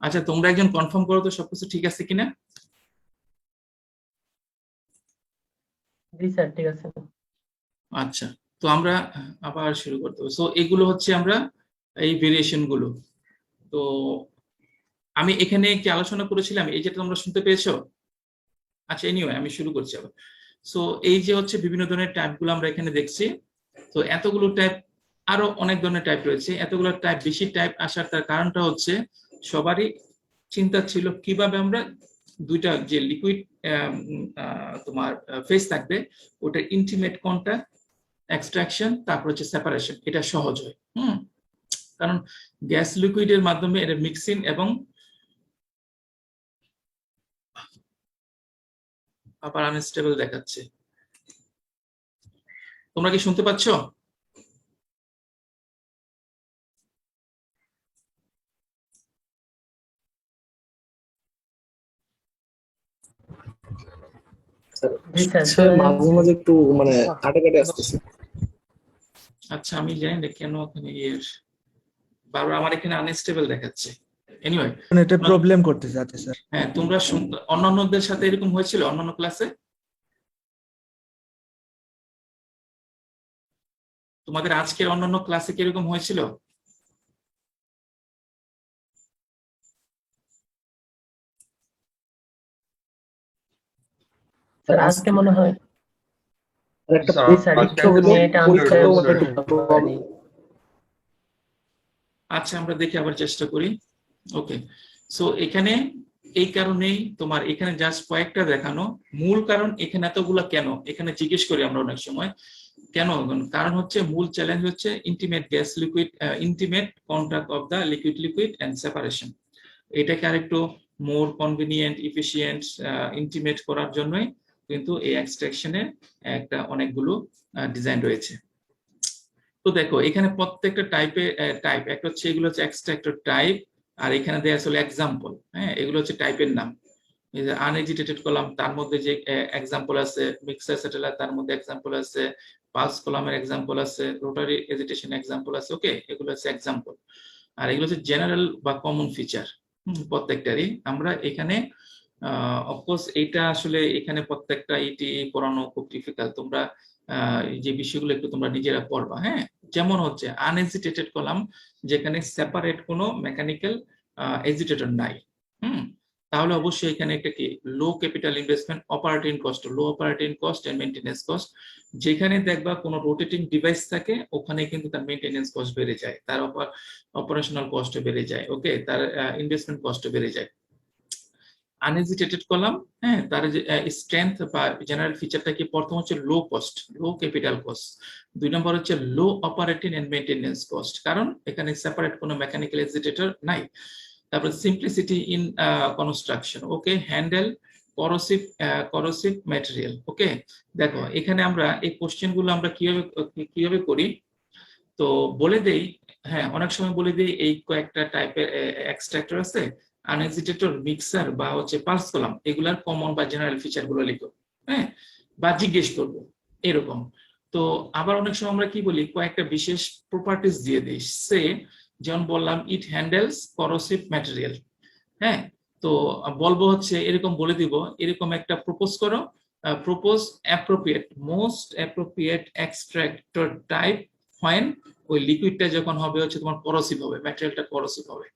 আচ্ছা, তোমরা একজন কনফার্ম করো তো সবকিছু ঠিক আছে কিনা। জি স্যার, ঠিক আছে। আচ্ছা, তো আমরা আবার শুরু করতে হবে। সো এগুলো হচ্ছে আমরা এই ভেরিয়েশন গুলো। তো আমি এখানে কি আলোচনা করেছিলাম, এই যেটা তোমরা শুনতে পেয়েছো। আচ্ছা, এনিওয়ে আমি শুরু করছি আবার। সো এই যে হচ্ছে বিভিন্ন ধরনের টাইপ গুলো আমরা এখানে দেখছি। তো এতগুলো টাইপ, আরো অনেক ধরনের টাইপ রয়েছে। এতগুলো টাইপ, বেশি টাইপ আসার তার কারণটা হচ্ছে সবারই চিন্তা ছিল কিভাবে আমরা দুইটা যে লিকুইড তোমার ফেজ থাকবে, ওটা ইন্টিমেট কোনটা, এক্সট্রাকশন, তারপর হচ্ছে সেপারেশন, এটা সহজ হয়। কারণ গ্যাস লিকুইডের মাধ্যমে এটা মিক্সিং এবং আবার আনস্টেবল দেখাচ্ছে। তোমরা কি শুনতে পাচ্ছ? মাঝে মাঝে একটু মানে কাটে কাটে আসতেছে। আচ্ছা, আমি জানি না কেন এখানে বারবার আমার এখানে আনস্টেবল দেখাচ্ছে। এনিওয়ে, এটা প্রবলেম করতেছে। আচ্ছা স্যার, হ্যাঁ, তোমরা অন্যান্যদের সাথে এরকম হয়েছিল অন্যান্য ক্লাসে? তোমাদের আজকের অন্যান্য ক্লাসে কি এরকম হয়েছিল? স্যার আজকে মনে হয় একটা আচ্ছা, আমরা দেখি আবার চেষ্টা করি। ওকে, সো এখানে এই কারণেই তোমার এখানে জাস্ট কয়েকটা দেখানো। মূল কারণ এখানে এতগুলা কেন, এখানে জিজ্ঞেস করি আমরা অনেক সময় কেন। কারণ হচ্ছে মূল চ্যালেঞ্জ হচ্ছে intimate gas liquid, intimate contact of the liquid liquid and separation. এটাকে আরেকটু মোর কনভিনিয়েন্ট, ইফিশিয়েন্ট, ইন্টিমেট করার জন্যই কিন্তু এই এক্সট্রাকশনের একটা অনেকগুলো ডিজাইন রয়েছে। তো দেখো এখানে প্রত্যেকটা টাইপ একটা হচ্ছে, এগুলো হচ্ছে এক্সট্রাক্টর টাইপ, আর এখানে দেয়া আসলে এক্সাম্পল। হ্যাঁ, এগুলো হচ্ছে টাইপের নাম। এই যে আনএজিটেটেড কলাম, তার মধ্যে যে এক্সাম্পল আছে, মিক্সার স্যাটেলাইট তার মধ্যে এক্সাম্পল আছে, পালস কলামের এক্সাম্পল আছে, রোটারি এজিটেশন এক্সাম্পল আছে। ওকে, এগুলো হচ্ছে এক্সাম্পল। আর এগুলো হচ্ছে জেনারেল বা কমন ফিচার প্রত্যেকটারই। আমরা এখানে অফকোর্স এটা আসলে এখানে প্রত্যেকটা ইটি পড়ানো খুব ডিফিকাল্ট। তোমরা যে বিষয়গুলো একটু তোমরা নিজেরা পড়বা। হ্যাঁ, যেমন হচ্ছে আনএজিটেটেড কলাম, যেখানে সেপারেট কোনো মেকানিক্যাল এজিটেটর নাই। তাহলে অবশ্যই এখানে একটা কি low capital investment, operating cost, low operating cost and maintenance cost. যেখানে দেখবা কোনো রোটেটিং ডিভাইস থাকে, ওখানে কিন্তু তার মেইনটেনেন্স কস্ট বেড়ে যায়, তার অপারেশনাল কস্ট বেড়ে যায়। ওকে, তার ইনভেস্টমেন্ট কস্ট বেড়ে যায়। আনএজিটেটেড কলাম, হ্যাঁ, তার যে স্ট্রেংথ বা জেনারেল ফিচারটা কি, প্রথম হচ্ছে low cost, low capital cost. 2 নম্বর হচ্ছে low operating and maintenance cost, কারণ এখানে সেপারেট কোনো মেকানিক্যাল এজিটেটর নাই। তারপর simplicity in construction. Okay, handle corrosive material. Okay, দেখো এখানে আমরা এই কোশ্চেন গুলো আমরা কিভাবে করি, তো বলে দেই। হ্যাঁ, অনেক সময় বলে দিই এই কয়েকটা টাইপের এক্সট্রাক্টর আছে, আনএজিটেটর, মিক্সার বা হচ্ছে পালস কলাম, এগুলার কমন বা জেনারেল ফিচার গুলো লিখো। হ্যাঁ, বা জিজ্ঞেস করবো এরকম। তো আবার অনেক সময় আমরা কি বলি, কয়েকটা বিশেষ প্রপার্টিজ দিয়ে দিই। সে যেমন বললাম, ইট হ্যান্ডেলস করোসিভ ম্যাটেরিয়াল। হ্যাঁ, তো বলবো হচ্ছে এরকম বলে দিব, এরকম একটা প্রপোজ করো, propose appropriate, most appropriate extractor type when ওই লিকুইডটা যখন হবে হচ্ছে তোমার করোসিভ হবে, ম্যাটেরিয়ালটা করোসিভ হবে।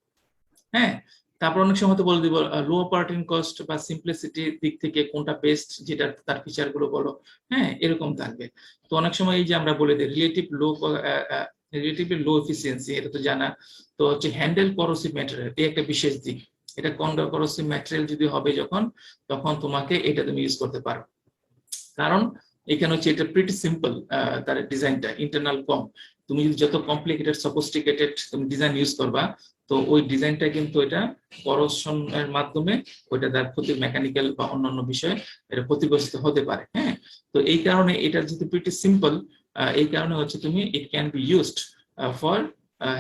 হ্যাঁ, তারপর অনেক সময় তো বলে দিব লো অপারেটিং কস্ট বা সিম্পলিসিটির দিক থেকে কোনটা বেস্ট, যেটা তার ফিচার গুলো বলো। হ্যাঁ, এরকম থাকবে। তো অনেক সময় এই যে আমরা বলে দিই রিলেটিভলি লো এফিসিয়েন্সি, এটা তো জানা। তো হচ্ছে হ্যান্ডেল করোসিভ ম্যাটেরিয়াল, এই একটা বিশেষ দিক। এটা করোসিভ ম্যাটেরিয়াল যদি হবে যখন, তখন তোমাকে এটা তুমি ইউজ করতে পারো। কারণ এখানে হচ্ছে এটা প্রিটি সিম্পল, তার ডিজাইনটা ইন্টারনাল কম। তুমি যদি যত কমপ্লিকেটেড সফিস্টিকেটেড তুমি ডিজাইন ইউজ করবা, তো ওই ডিজাইনটা কিন্তু এটা করোশনের মাধ্যমে ওইটা তার ক্ষতি, মেকানিক্যাল বা অন্যান্য বিষয়ে এটা ক্ষতিগ্রস্ত হতে পারে। হ্যাঁ, তো এই কারণে এটা যেহেতু প্রিটি সিম্পল, এই কারণে হচ্ছে তুমি ইট can be used for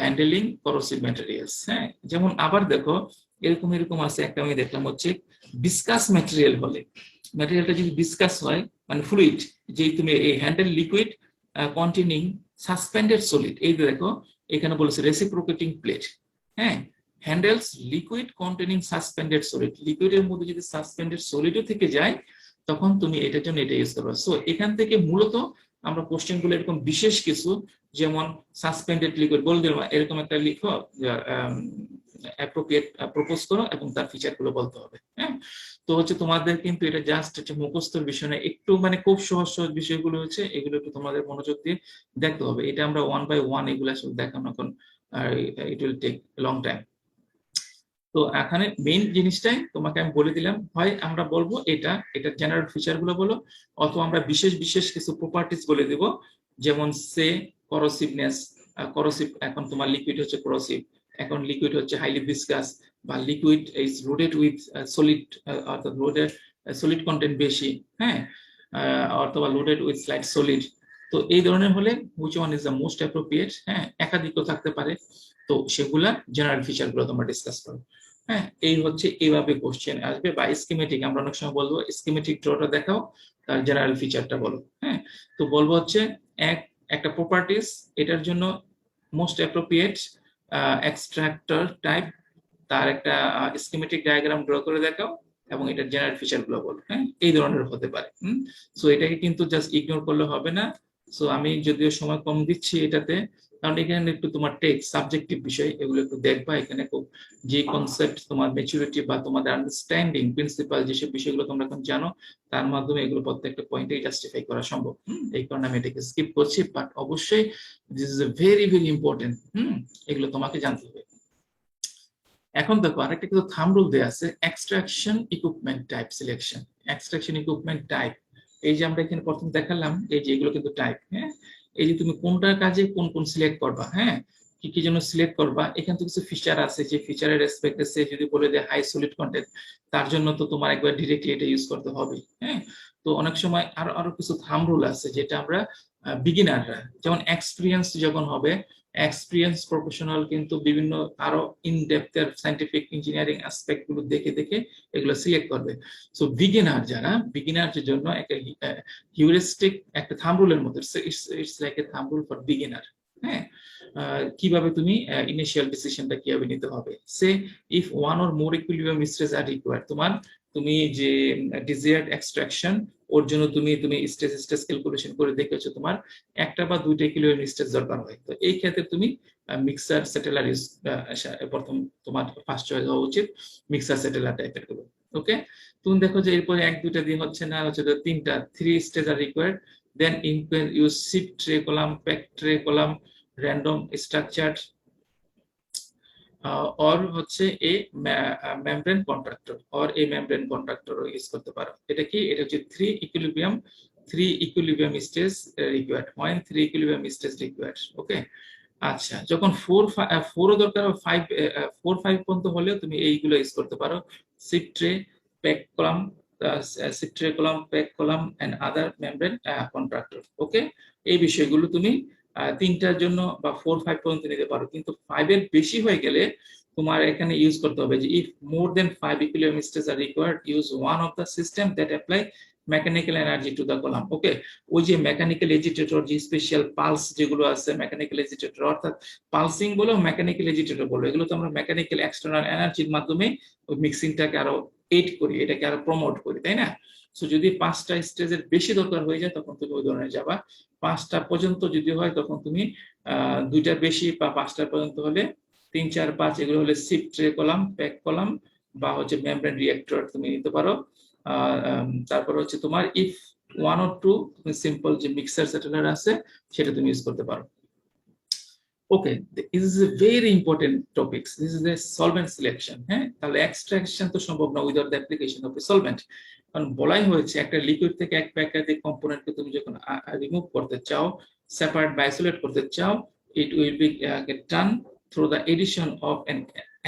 handling corrosive materials. হ্যাঁ, যেমন আবার দেখো এরকম আছে একটা, আমি দেখলাম হচ্ছে ডিসকাস ম্যাটেরিয়াল হলে, ম্যাটেরিয়ালটা যদি ডিসকাস হয় মানে ফ্লুইড, যে তুমি এই handle liquid containing suspended solid, এই দেখো এখানে বলেছে রেসিপ্রোকেটিং প্লেট। হ্যাঁ, handles liquid containing suspended solid, লিকুইডের মধ্যে যদি সাসপেন্ডেড সলিডও থেকে যায় তখন তুমি এটার জন্য এটা ইউজ করবে। সো এখান থেকে মূলত আমরা কোশ্চেন গুলো এরকম বিশেষ কিছু, যেমন সাসপেন্ডেড লিকুইড বলে দিলাম, এরকম একটা লিখো, অ্যাপ্রোপ্রিয়েট প্রপোজ করো এবং তার ফিচার গুলো বলতে হবে। হ্যাঁ, তো হচ্ছে তোমাদের কিন্তু এটা জাস্ট হচ্ছে মুখস্থর বিষয় না, একটু মানে খুব সহজ সহজ বিষয়গুলো হচ্ছে এগুলো একটু তোমাদের মনোযোগ দিয়ে দেখতে হবে। এটা আমরা 1 বাই 1 এগুলো আসলে দেখানো এখন it will take long time. তো এখানে মেইন জিনিসটাই তোমাকে আমি বলে দিলাম, হয় আমরা বলবো এটা জেনারেল ফিচার গুলো বলো, অথবা আমরা বিশেষ বিশেষ কিছু প্রপার্টিজ বলে দেব, যেমন সে করোসিভনেস, করোসিভ, এখন তোমার লিকুইড হচ্ছে করোসিভ, এখন লিকুইড হচ্ছে হাইলি ভিসকাস, বা liquid is loaded with solid, অর্থাৎ লোডেড সলিড কন্টেন্ট বেশি, হ্যাঁ, অথবা লোডেড উইথ স্লাইড সলিড। তো এই ধরনের হলে which one is the most appropriate, হ্যাঁ, একাধিকও থাকতে পারে, তো সেগুলা জেনারেল ফিচার গুলো তোমরা ডিসকাস করো। হ্যাঁ, এই হচ্ছে এইভাবে কোশ্চেন আসবে, বা স্কিমেটিক, আমরা অনেক সময় বলবো স্কিমেটিক ড্রটা দেখাও, তার জেনারেল ফিচারটা বলো। হ্যাঁ, তো বলবো হচ্ছে একটা প্রপার্টিস, এটার জন্য মোস্ট অ্যাপ্রোপ্রিয়েট এক্সট্রাক্টর টাইপ, তার একটা স্কিমেটিক ডায়াগ্রাম ড্র করে দেখাও, এবং এটার জেনারেল ফিচার গুলো বলো। হ্যাঁ, এই ধরনের হতে পারে। সো এটাকে কিন্তু জাস্ট ইগনোর করলে হবে না। সো আমি যদিও সময় কম দিচ্ছি এটাতে, কারণ এখানে একটু তোমার টেক্সট সাবজেক্টিভ বিষয়, এগুলো একটু দেখবা। এখানে খুব যে কনসেপ্ট তোমার ম্যাচুরিটি বা তোমাদের আন্ডারস্ট্যান্ডিং প্রিন্সিপাল যেসব বিষয়গুলো তোমরা এখন জানো, তার মাধ্যমে এগুলো প্রত্যেকটা পয়েন্টে জাস্টিফাই করা সম্ভব। এই কারণে আমি এটাকে স্কিপ করছি, বাট অবশ্যই this is very very important. এগুলো তোমাকে জানতে হবে। এখন দেখো আরেকটা কিন্তু থাম্ব রুল দেয়া আছে, extraction equipment type selection. Extraction equipment type, এই যে আমরা এখানে প্রথম দেখালাম, এই যে এগুলো কিন্তু টাইপ। হ্যাঁ, এই যে তুমি কোনটার কাজে কোন কোন সিলেক্ট করবা, হ্যাঁ, কি কি জন্য সিলেক্ট করবা, এখানে তো কিছু ফিচার আছে, যে ফিচারের রেসপেক্টে সে যদি বলে দেয় হাই সলিড কন্টেন্ট, তার জন্য তো তোমার একবার ডিরেক্টলি এটা ইউজ করতে হবে। হ্যাঁ, তো অনেক সময় আরো কিছু থাম্ব রুল আছে যেটা আমরা বিগিনাররা, যেমন এক্সপিরিয়েন্স যখন হবে, এক্সপিরিয়েন্স প্রফেশনাল কিন্তু বিভিন্ন আরো ইন ডেপথের সায়েন্টিফিক ইঞ্জিনিয়ারিং অ্যাসপেক্ট গুলো দেখে দেখে এগুলো সিলেক্ট করবে। সো বিগিনারদের জন্য একটা হিউরিস্টিক একটা থাম্ব রুলের মতো, it's like a thumb rule for beginner. হ্যাঁ, কিভাবে তুমি ইনিশিয়াল ডিসিশনটা কিভাবে নিতে হবে। Say if one or more equilibrium stage are required, তুমি যে ডিজায়ার্ড এক্সট্রাকশন, ওর জন্য তুমি স্টেজ ক্যালকুলেশন করে দেখেছো তোমার একটা বা দুইটা ইকুইলিব্রিয়াম স্টেজ দরকার হয়, তো এই ক্ষেত্রে তুমি মিক্সার সেটেলার ইউজ, প্রথম তোমার ফার্স্ট চয়েস হওয়া উচিত মিক্সার সেটেলার টাইপের গুলো। ওকে, তুমি দেখো যে এরপরে এক দুইটা দিয়ে হচ্ছে না, হচ্ছে তিনটা, 3 stage are required, then use shift tray column, pack tray column, random structure, or হচ্ছে এই মেমব্রেন কন্ট্রাক্টর, অর এই মেমব্রেন কন্ট্রাক্টর ইউজ করতে পারো। এটা কি, এটা হচ্ছে 3 equilibrium stage required, when 3 equilibrium stage required. Okay, আচ্ছা, যখন 4 দরকার, 4-5 পর্যন্ত হলে তুমি এইগুলো ইউজ করতে পারো, shift tray, pack column, shift tray column, pack column and other membrane contractor. Okay, এই বিষয়গুলো তুমি 3টার জন্য বা 4-5 পর্যন্ত নিতে পারো, কিন্তু 5 এর বেশি হয়ে গেলে তোমার এখানে ইউজ করতে হবে যে if more then 5 equilibrium stage are required, use one of the system that apply mechanical energy to the column. Okay, ওই যে মেকানিক্যাল এজিটেটর, যে স্পেশাল পালস যেগুলো আছে, মেকানিক্যাল এজিটেটর, অর্থাৎ পালসিং বলো, মেকানিক্যাল এজিটেটর বলো, এগুলো তো আমরা মেকানিক্যাল এক্সটার্নাল এনার্জির মাধ্যমে ওই মিক্সিংটাকে আরো এইড করি, এটাকে আরো প্রমোট করি, তাই না? সো যদি 5টা স্টেজের বেশি দরকার হয়ে যায় তখন তুমি ওই ধরনের যাবা। 5টা পর্যন্ত যদি হয় তখন তুমি 2টার বেশি বা 5টা পর্যন্ত হলে 3, 4, 5 এগুলো হলে shift tray column, pack column বা হচ্ছে মেমব্রেন রিঅ্যাক্টর তুমি নিতে পারো। তারপর হচ্ছে তোমার ইফ 1 or 2 তুমি সিম্পল যে মিক্সার সেটেলার আছে সেটা তুমি ইউজ করতে পারো। ওকে, this is a very important topics. This is the solvent selection. হ্যাঁ, তাহলে এক্সট্রাকশন তো সম্ভব না without the application of A solvent. কারণ বলাই হয়েছে একটা লিকুইড থেকে এক প্যাকেটের কম্পোনেন্টকে তুমি যখন রিমুভ করতে চাও, সেপারেট বা আইসোলেট করতে চাও, it will be done through the addition of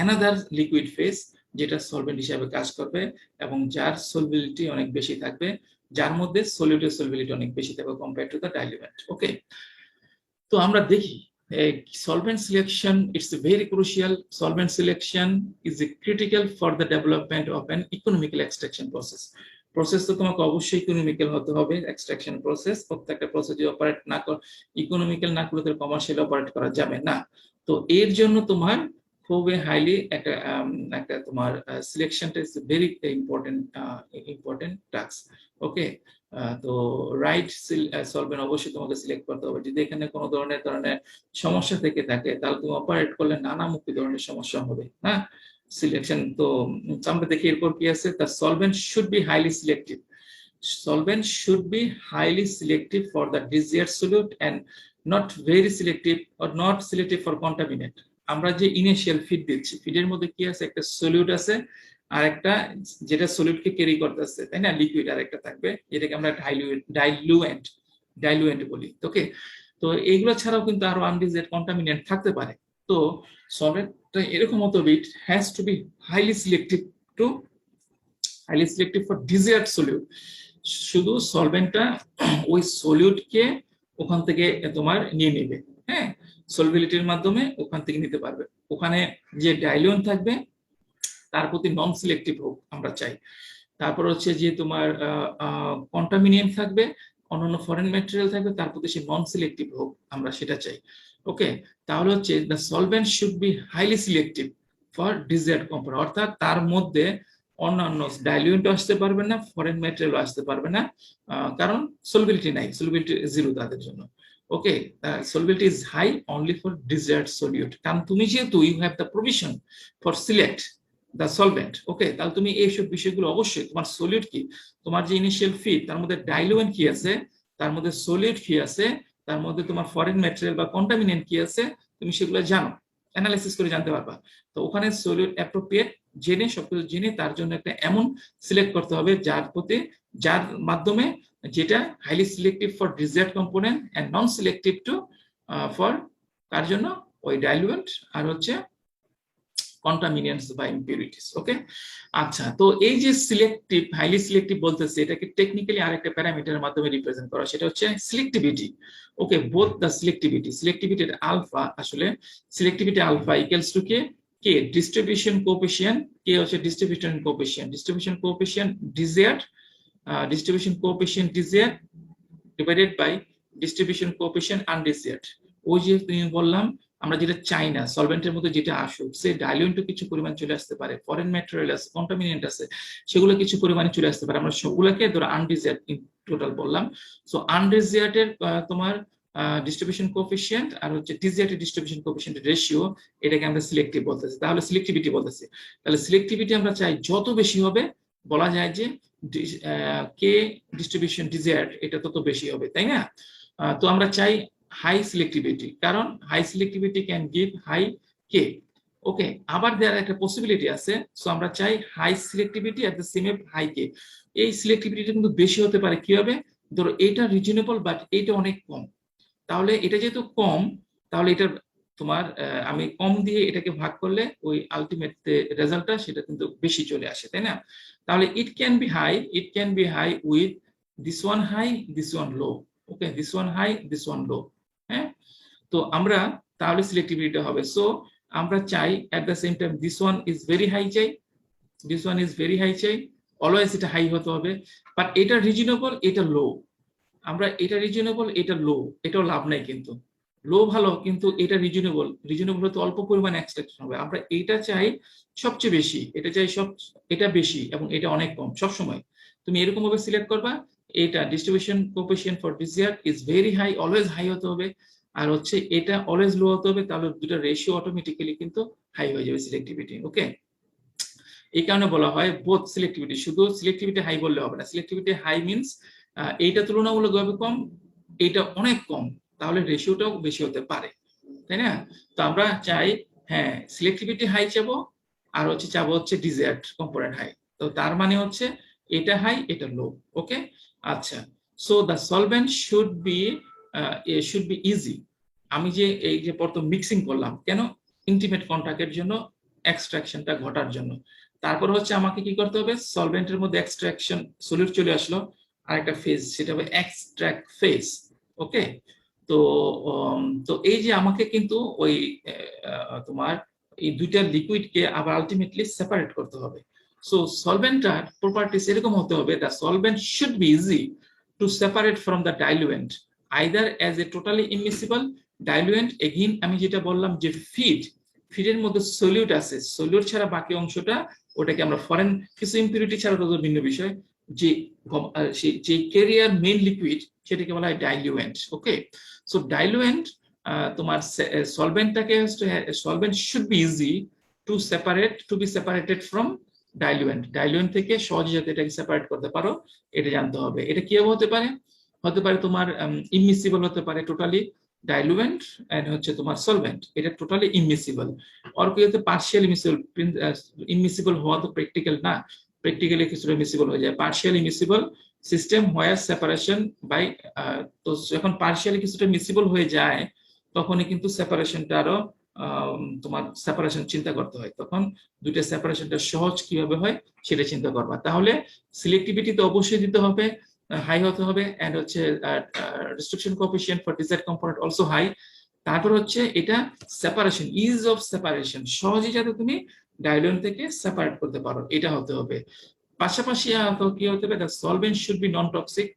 another liquid phase, যেটা সলভেন্ট হিসেবে কাজ করবে এবং যার সলভিলিটি অনেক বেশি থাকবে, যার মধ্যে সলিউটের সলভিলিটি অনেক বেশি থাকবে কম্পেয়ার টু দ্য ডাইলিউয়েন্ট। ওকে, তো আমরা দেখি solvent selection, it's very crucial. Solvent selection is critical for the development of an economical extraction process. Process তো তোমাকে অবশ্যই ইকোনমিক্যাল হতে হবে, এক্সট্রাকশন প্রসেস, প্রত্যেকটা প্রসেস যদি অপারেট না কর ইকোনমিক্যাল না করলে কমার্শিয়াল অপারেট করা যাবে না। তো এর জন্য তোমার খুবই হাইলি একটা তোমার সিলেকশনটা ইজ ভেরি ইম্পর্টেন্ট টাস্ক। ওকে, তো রাইট সলভেন্ট অবশ্যই তোমাকে সিলেক্ট করতে হবে। যদি এখানে কোনো ধরনের সমস্যা থেকে থাকে তাহলে তুমি অপারেট করলে নানামুখী ধরনের সমস্যা হবে। হ্যাঁ, সিলেকশন তো আমরা দেখি এরপর কি আছে, the solvent should be highly selective. Solvent should be highly selective for the desired solute and not very selective or not selective for contaminant. আমরা যে ইনিশিয়াল ফিড দিচ্ছি, ফিডের মধ্যে কি আছে, একটা সলিউট আছে আর একটা যেটা সলিউটকে ক্যারি করতেছে, তাই না, লিকুইড আর একটা থাকবে, যেটাকে আমরা ডাইলুয়েন্ট বলি। ওকে, তো এইগুলো ছাড়াও কিন্তু আরো আনডিজায়ার্ড কন্টামিনেন্ট থাকতে পারে। তো সলভেন্টটা এরকম হতে হবে, it has to be highly selective for desired solute. শুধু সলভেন্টটা ওই সলিউটকে ওখান থেকে তোমার নিয়ে নেবে, হ্যাঁ, সলভিলিটির মাধ্যমে ওখান থেকে নিতে পারবে। ওখানে যে ডাইলিউয়েন্ট থাকবে তার প্রতি নন সিলেক্টিভ হোক আমরা চাই। তারপর হচ্ছে যে তোমার কন্টামিনেন্ট থাকবে, অন্যান্য ফরেন ম্যাটেরিয়াল থাকবে, তার প্রতি সে নন সিলেক্টিভ হোক আমরা সেটা চাই। ওকে, তাহলে হচ্ছে the solvent should be highly selective for desired compound, অর্থাৎ তার মধ্যে অন্যান্য ডাইলিউয়েন্টও আসতে পারবে না, ফরেন ম্যাটেরিয়ালও আসতে পারবে না, কারণ সলভিলিটি নাই, সলভিলিটি জিরো তাদের জন্য। Okay, solubility is high only for desired solute, কারণ তুমি যেহেতু you have the provision for select the solvent. Okay, তাহলে তুমি এইসব বিষয়গুলো অবশ্যই, তোমার সলিউট কি, তোমার যে ইনিশিয়াল ফিড, তার মধ্যে ডাইলুয়েন্ট কি আছে, তার মধ্যে সলিউট কি আছে, তার মধ্যে তোমার ফরেন ম্যাটেরিয়াল বা কন্টামিনেন্ট কি আছে, তুমি সেগুলো জানো, অ্যানালাইসিস করে জানতে পারবা। তো ওখানে সলিউট অ্যাপ্রোপ্রিয়েট জেনে, সবকিছু জেনে তার জন্য একটা এমন সিলেক্ট করতে হবে যার মাধ্যমে যেটা highly selective for desired component and non selective to for কার জন্য, ওই ডাইলুয়েন্ট আর হচ্ছে কন্টামিনেন্টস বা ইম্পিউরিটিস। ওকে, আচ্ছা, তো এই যে সিলেক্টিভ, হাইলি সিলেক্টিভ বলতেছে, এটাকে টেকনিক্যালি আরেকটা প্যারামিটারের মাধ্যমে রিপ্রেজেন্ট করা, সেটা হচ্ছে সিলেক্টিভিটি। ওকে, বোথ দ্য সিলেক্টিভিটির আলফা, আসলে selectivity alpha equals to K distribution coefficient, K হচ্ছে distribution coefficient desired divided by distribution coefficient undesired. ওই যে তুমি বললাম আমরা যেটা চাই না, সলভেন্টের মধ্যে যেটা আসুক, সে ডাইলুয়েন্টও কিছু পরিমাণ চলে আসতে পারে, ফরেন ম্যাটেরিয়াল আছে, কন্টামিনেন্ট আছে, সেগুলো কিছু পরিমাণে চলে আসতে পারে, আমরা সবগুলোকে ধরো আনডিজায়ার্ড টোটাল বললাম। সো আনডিজায়ার্ডের তোমার ডিস্ট্রিবিউশন কোএফিশিয়েন্ট আর হচ্ছে ডিজায়ার্ডের ডিস্ট্রিবিউশন কোএফিশিয়েন্টের রেশিও, এটাকে আমরা সিলেক্টিভ বলতেছি। তাহলে সিলেক্টিভিটি বলতেছি, তাহলে সিলেক্টিভিটি আমরা চাই যত বেশি হবে, বলা যায় যে কে ডিস্ট্রিবিউশন ডিজায়ার্ড এটা তত বেশি হবে, তাই না? তো আমরা চাই হাই সিলেক্টিভিটি, কারণ high selectivity can give high K. Okay, আবার দেয়ার একটা পসিবিলিটি আছে, সো আমরা চাই high selectivity at the same high K. এই সিলেক্টিভিটিটা কিন্তু বেশি হতে পারে, কি হবে, ধরো এটা রিজনেবল বাট এটা অনেক কম, তাহলে এটা যেহেতু কম, তাহলে এটা তোমার আমি কম দিয়ে এটাকে ভাগ করলে ওই আলটিমেট রেজাল্টটা সেটা কিন্তু বেশি চলে আসে, তাই না? তাহলে it can be high with this one high, this one low. Okay, this one high, this one low. হ্যাঁ, তো আমরা তাহলে সিলেক্টিভিটি হবে। সো আমরা চাই at the same time this one is very high চাই, this one is very high চাই, always এটা হাই হতে হবে, বাট এটা রিজনেবল, এটা লো। আমরা এটা রিজনেবল, এটা লো, এটাও লাভ নাই, কিন্তু লো ভালো, কিন্তু এটা রিজনেবল হতে অল্প পরিমাণ এক্সট্রাকশন হবে। আমরা এটা চাই সবচেয়ে বেশি, এটা চাই এটা বেশি এবং এটা অনেক কম। সব সময় তুমি এরকম ভাবে সিলেক্ট করবা, এটা distribution coefficient for desire is very high, always high হতে হবে, আর হচ্ছে এটা অলওয়েজ লো হতে হবে, তাহলে দুটো রেশিও অটোমেটিক্যালি কিন্তু হাই হয়ে যাবে সিলেক্টিভিটি। ওকে, এই কারণে বলা হয় বোথ সিলেক্টিভিটি, শুধু সিলেক্টিভিটি হাই বললে হবে না, সিলেক্টিভিটি হাই মিন্স এইটা তুলনামূলকভাবে কম, এইটা অনেক কম, তাহলে রেশিওটাও বেশি হতে পারে, তাই না? তো আমরা চাই, হ্যাঁ, সিলেক্টিভিটি হাই চাবো, আর হচ্ছে চাবো হচ্ছে ডিজায়ার্ড কম্পোনেন্ট হাই। তো তার মানে হচ্ছে এটা হাই, এটা লো। ওকে, আচ্ছা, so the solvent should be easy. আমি যে এই যে প্রথম মিক্সিং করলাম, কেন? ইন্টিমেট কন্টাক্টের জন্য, এক্সট্রাকশনটা ঘটার জন্য। তারপর হচ্ছে আমাকে কি করতে হবে, সলভেন্টের মধ্যে এক্সট্রাকশন সলিউট চলে আসলো, আরেকটা ফেজ, সেটা হবে এক্সট্রাক্ট ফেজ। ওকে, তো এই যে আমাকে কিন্তু ওই তোমার এই দুইটা লিকুইডকে আবার আলটিমেটলি সেপারেট করতে হবে। সো সলভেন্টটার প্রপার্টিস এরকম হতে হবে, the solvent should be easy to separate from the diluent either as a totally immiscible diluent. Again আমি যেটা বললাম যে ফিড ফিডের মধ্যে সলিউট আছে, সলিউট ছাড়া বাকি অংশটা ওটাকে আমরা ফরেন কিছু ইম্পিউরিটি ছাড়া তো ভিন্ন বিষয়, যে যে ক্যারিয়ার মেইন লিকুইড সেটাকে বলা হয় ডাইলুয়েন্ট। ওকে, সো ডাইলুয়েন্ট তোমার সলভেন্টটাকে, solvent should be easy to separate, to be separated from diluent. Diluent থেকে সহজে যাতে এটাকে সেপারেট করতে পারো এটা জানতে হবে। এটা কিভাবে হতে পারে? হতে পারে তোমার ইমমিসিবল হতে পারে টোটালি ডাইলুয়েন্ট, এন্ড হচ্ছে তোমার সলভেন্ট এটা টোটালি ইমমিসিবল। আর কি হতে পার্শিয়াল ইমিসিবল, ইমমিসিবল হওয়া তো প্র্যাকটিক্যাল না, প্র্যাকটিক্যালি কিছুটা মিসিবল হয়ে যায়। Partial immiscible system where separation by, তো যখন পার্শিয়ালি কিছুটা মিসিবল হয়ে যায় তখনই কিন্তু সেপারেশনটা আরো তোমার সেপারেশন চিন্তা করতে হয়, তখন দুইটা সেপারেশনটা সহজ কিভাবে হয় সেটা চিন্তা করবা। তাহলে সিলেক্টিভিটি তো অবশ্যই দিতে হবে, হাই হতে হবে, এন্ড হচ্ছে restriction coefficient for desired component also high. তারপর হচ্ছে এটা সেপারেশন, ইজ অফ সেপারেশন, সহজে যাতে তুমি ডাইলুয়েন্ট থেকে সেপারেট করতে পারো এটা হতে হবে। পাশাপাশি কি হতে হবে, the solvent should B non toxic.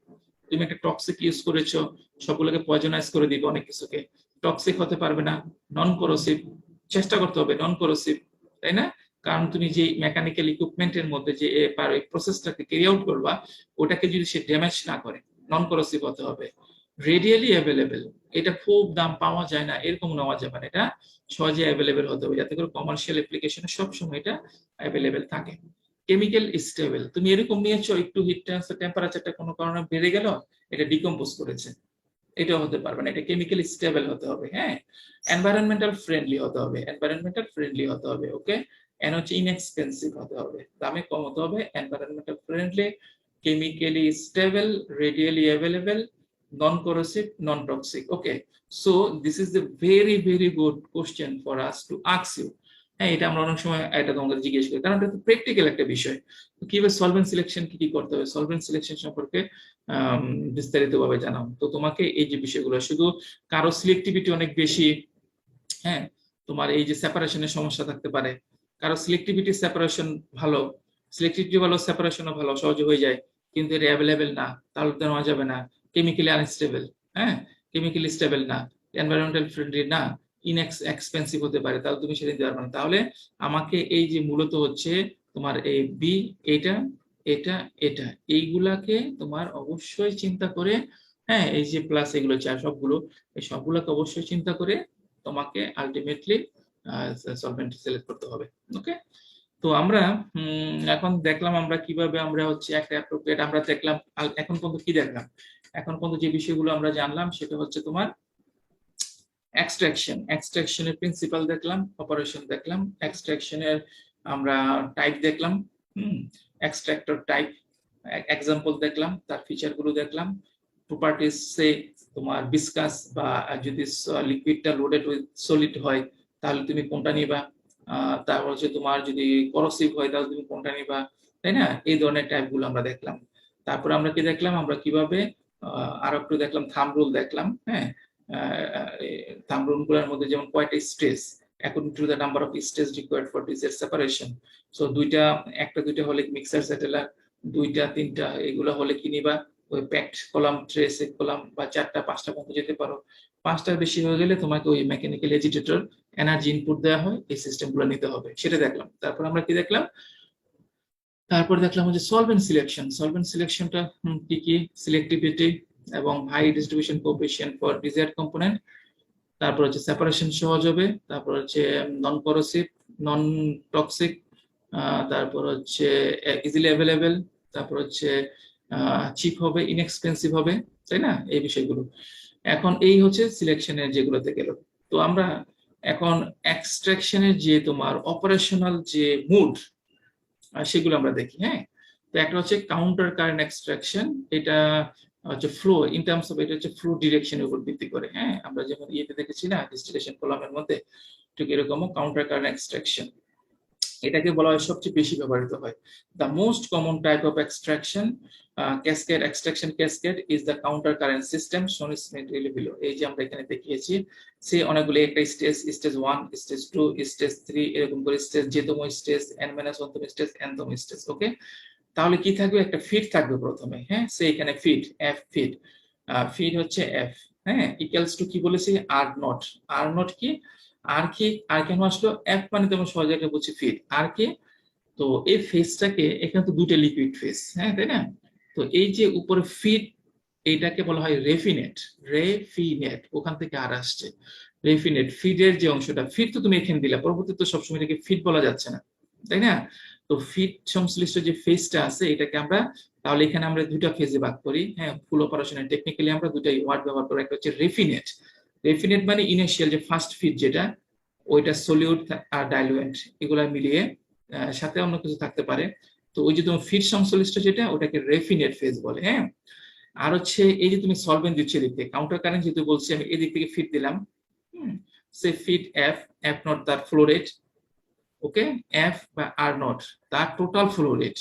তুমি একটা টক্সিক ইউজ করেছো, সবগুলোকে পয়জনাইজ করে দিবে, অনেক কিছুকে টক্সিক হতে পারবে না। নন করোসিভ, চেষ্টা করতে হবে নন করোসিভ, তাই না? কারণ তুমি যে মেকানিক্যাল ইকুইপমেন্টের মধ্যে যে প্রসেসটাকে ক্যারি আউট করবা ওটাকে যদি সে ড্যামেজ না করে, নন করোসিভ হতে হবে। রেডিয়ালি অ্যাভেলেবেল, এটা খুব দাম পাওয়া যায় না এরকম নেওয়া যাবে না, এটা সহজে অ্যাভেলেবেল হতে হবে যাতে করে কমার্শিয়াল অ্যাপ্লিকেশনে সবসময় এটা অ্যাভেলেবেল থাকে। কেমিক্যাল স্টেবল, তুমি এরকম নিয়েছো একটু হিট ট্রান্সফার টেম্পারেচারটা কোনো কারণে বেড়ে গেল, এটা ডিকম্পোজ করেছে, এটা হতে পারবে না, এটা কেমিক্যালি স্টেবল হতে হবে। হ্যাঁ, এনভায়রনমেন্টাল ফ্রেন্ডলি হতে হবে, এনভায়রনমেন্টাল ফ্রেন্ডলি হতে হবে। ওকে, এন্ড হচ্ছে ইনএক্সপেন্সিভ হতে হবে, দামে কম হতে হবে, environmental friendly, chemically stable, readily available, non corrosive, non toxic. Okay, so this is the very very good question for us to ask you. হ্যাঁ, এটা আমরা অনেক সময় এটা তোমাদের জিজ্ঞেস করি কারণ এটা তো প্র্যাকটিক্যাল একটা বিষয়। কিভাবে সলভেন্ট সিলেকশন কি করতে হবে, সলভেন্ট সিলেকশন সম্পর্কে বিস্তারিতভাবে জানাও। তো তোমাকে এই যে বিষয়গুলো, শুধু কারো সিলেক্টিভিটি অনেক বেশি, হ্যাঁ, তোমার এই যে সেপারেশনের সমস্যা থাকতে পারে, কারো সিলেক্টিভিটি সেপারেশন ভালো, সিলেক্টিভিটি ভালো সেপারেশনও ভালো, সহজে হয়ে যায়, কিন্তু এটা অ্যাভেলেবেল না, তাহলে তো নেওয়া যাবে না। কেমিক্যালি আনস্টেবল, হ্যাঁ, কেমিক্যালি স্টেবল না, এনভায়রনমেন্টাল ফ্রেন্ডলি না, এক্সপেন্সিভ হতে পারে, তাহলে তুমি সেটা দিতে পারবে না। তাহলে আমাকে এই যে মূলত হচ্ছে তোমার এই বি, এটা এটা এটা এইগুলাকে তোমার অবশ্যই চিন্তা করে, হ্যাঁ, এই যে প্লাস এগুলো চার সবগুলো, এই সবগুলোকে অবশ্যই চিন্তা করে তোমাকে আলটিমেটলি সলভেন্ট সিলেক্ট করতে হবে। ওকে, তো আমরা এখন দেখলাম আমরা কিভাবে আমরা হচ্ছে একটা অ্যাপ্রোপ্রিয়েট আমরা দেখলাম। এখন পর্যন্ত কি দেখলাম? এখন পর্যন্ত যে বিষয়গুলো আমরা জানলাম সেটা হচ্ছে তোমার এক্সট্রাকশন, এক্সট্রাকশনের প্রিন্সিপাল দেখলাম, অপারেশন দেখলাম, এক্সট্রাকশনের আমরা টাইপ দেখলাম, এক্সট্রাক্টর টাইপ এক্সাম্পল দেখলাম, তার ফিচার গুলো দেখলাম, প্রপার্টিজ সে তোমার বিসকাস বা যদি লিকুইডটা লোডেড উইথ সলিড হয় তাহলে তুমি কোনটা নিবা, তারপর হচ্ছে তোমার যদি করসিভ হয় তাহলে তুমি কোনটা নিবা, তাই না? এই ধরনের টাইপ গুলো আমরা দেখলাম। তারপর আমরা কি দেখলাম, আমরা কিভাবে আরো একটু দেখলাম, থাম রুল দেখলাম। হ্যাঁ, থাম রুল গুলোর মধ্যে যেমন কয়টা stage according to the number of stages required for desired separation, so দুইটা একটা দুইটা হলে মিক্সার সেটেলার, দুইটা তিনটা এগুলো হলে কি নিবা, ওই প্যাকড কলাম, ট্রেস কলাম, বা চারটা পাঁচটা পর্যন্ত যেতে পারো। পাঁচটার বেশি হয়ে গেলে তোমাকে ওই মেকানিক্যাল এজিটেটর এনার্জি ইনপুট দেওয়া হয়, এই সিস্টেমগুলো নিতে হবে, সেটা দেখলাম। তারপর আমরা কি দেখলাম, তারপর দেখলাম হচ্ছে সলভেন্ট সিলেকশন। সলভেন্ট সিলেকশনটা কি কি, সিলেক্টিভিটি এবং high distribution coefficient for desired component, তারপর হচ্ছে সেপারেশন সহজ হবে, তারপর হচ্ছে নন করোসিভ, নন টক্সিক, তারপর হচ্ছে ইজিলি অ্যাভেলেবেল, তারপর হচ্ছে চিপ হবে, ইনএক্সপেন্সিভ হবে, তাই না? এই বিষয়গুলো এখন এই হচ্ছে সিলেকশনের যেগুলোতে গেল। তো আমরা এখন এক্সট্রাকশনের যে তোমার অপারেশনাল যে মুড সেগুলো আমরা দেখি। হ্যাঁ, তো একটা হচ্ছে কাউন্টার কারেন্ট এক্সট্রাকশন, এটা হচ্ছে ফ্লো ইন টার্মস অফ, এটা হচ্ছে ফ্লো ডিরেকশনের উপর ভিত্তি করে। হ্যাঁ, আমরা যেমন ইয়েতে দেখেছি না ডিস্টিলেশন কলামের মধ্যে, ঠিক এরকমও কাউন্টার কারেন্ট এক্সট্রাকশন, এটাকে বলা হয় সবচেয়ে বেশি ব্যবহৃত হয়। The most common type of extraction cascade extraction cascade is the counter current system শোন ইজ মেটেরিয়ালি বিলো। এই যে আমরা এখানে দেখিয়েছি সে অনেকগুলো, একটা স্টেজ, স্টেজ 1, স্টেজ 2, স্টেজ 3, এরকম করে স্টেজ, যেতম স্টেজ, n-1তম স্টেজ, nতম স্টেজ। ওকে, তাহলে কি থাকবে, একটা ফিড থাকবে প্রথমে। হ্যাঁ, সে এখানে ফিড, এফ ফিড, ফিড হচ্ছে এফ, হ্যাঁ, ইকুয়ালস টু কি বলেছি, আর নট। আর নট কি, আর কি, আর কেন আসলো? এফ মানে তোমার সহজে বলছি ফিড। আর কি, তো এই ফেজটাকে, এখানে তো দুটো লিকুইড ফেজ, হ্যাঁ তাই না? তো এই যে উপরে ফিড, এইটাকে বলা হয় রেফিনেট। রেফিনেট ওখান থেকে আর আসছে রেফিনেট। ফিডের যে অংশটা, ফিড তো তুমি এখানে দিলা, পরবর্তীতে তো সবসময় এটাকে ফিড বলা যাচ্ছে না, তাই না? তো ফিড সংশ্লিষ্ট যে ফেজটা আছে এটাকে আমরা, তাহলে এখানে আমরা দুটো ফেজে ভাগ করি, হ্যাঁ ফুল অপারেশনে টেকনিক্যালি আমরা দুটাই ওয়ার্ড ব্যবহার করি। একটা হচ্ছে রেফিনেট। রেফিনেট মানে ইনিশিয়াল যে ফার্স্ট ফিড যেটা, ওইটা সলিউট আর ডাইলুয়েন্ট এগুলা মিলিয়ে, সাথে অন্য কিছু থাকতে পারে। তো ওই যে তোমার ফিড সংশ্লিষ্ট যেটা, ওটাকে রেফিনেট ফেজ বলে, হ্যাঁ। আর হচ্ছে এই যে তুমি সলভেন্ট দিচ্ছ এদিক থেকে, কাউন্টার কারেন্ট যেহেতু বলছি আমি, এদিক থেকে ফিড দিলাম, সে ফিড এফ, এফ নট তার ফ্লো রেট, ওকে, এফ বা আর নট তার টোটাল ফ্লো রেট।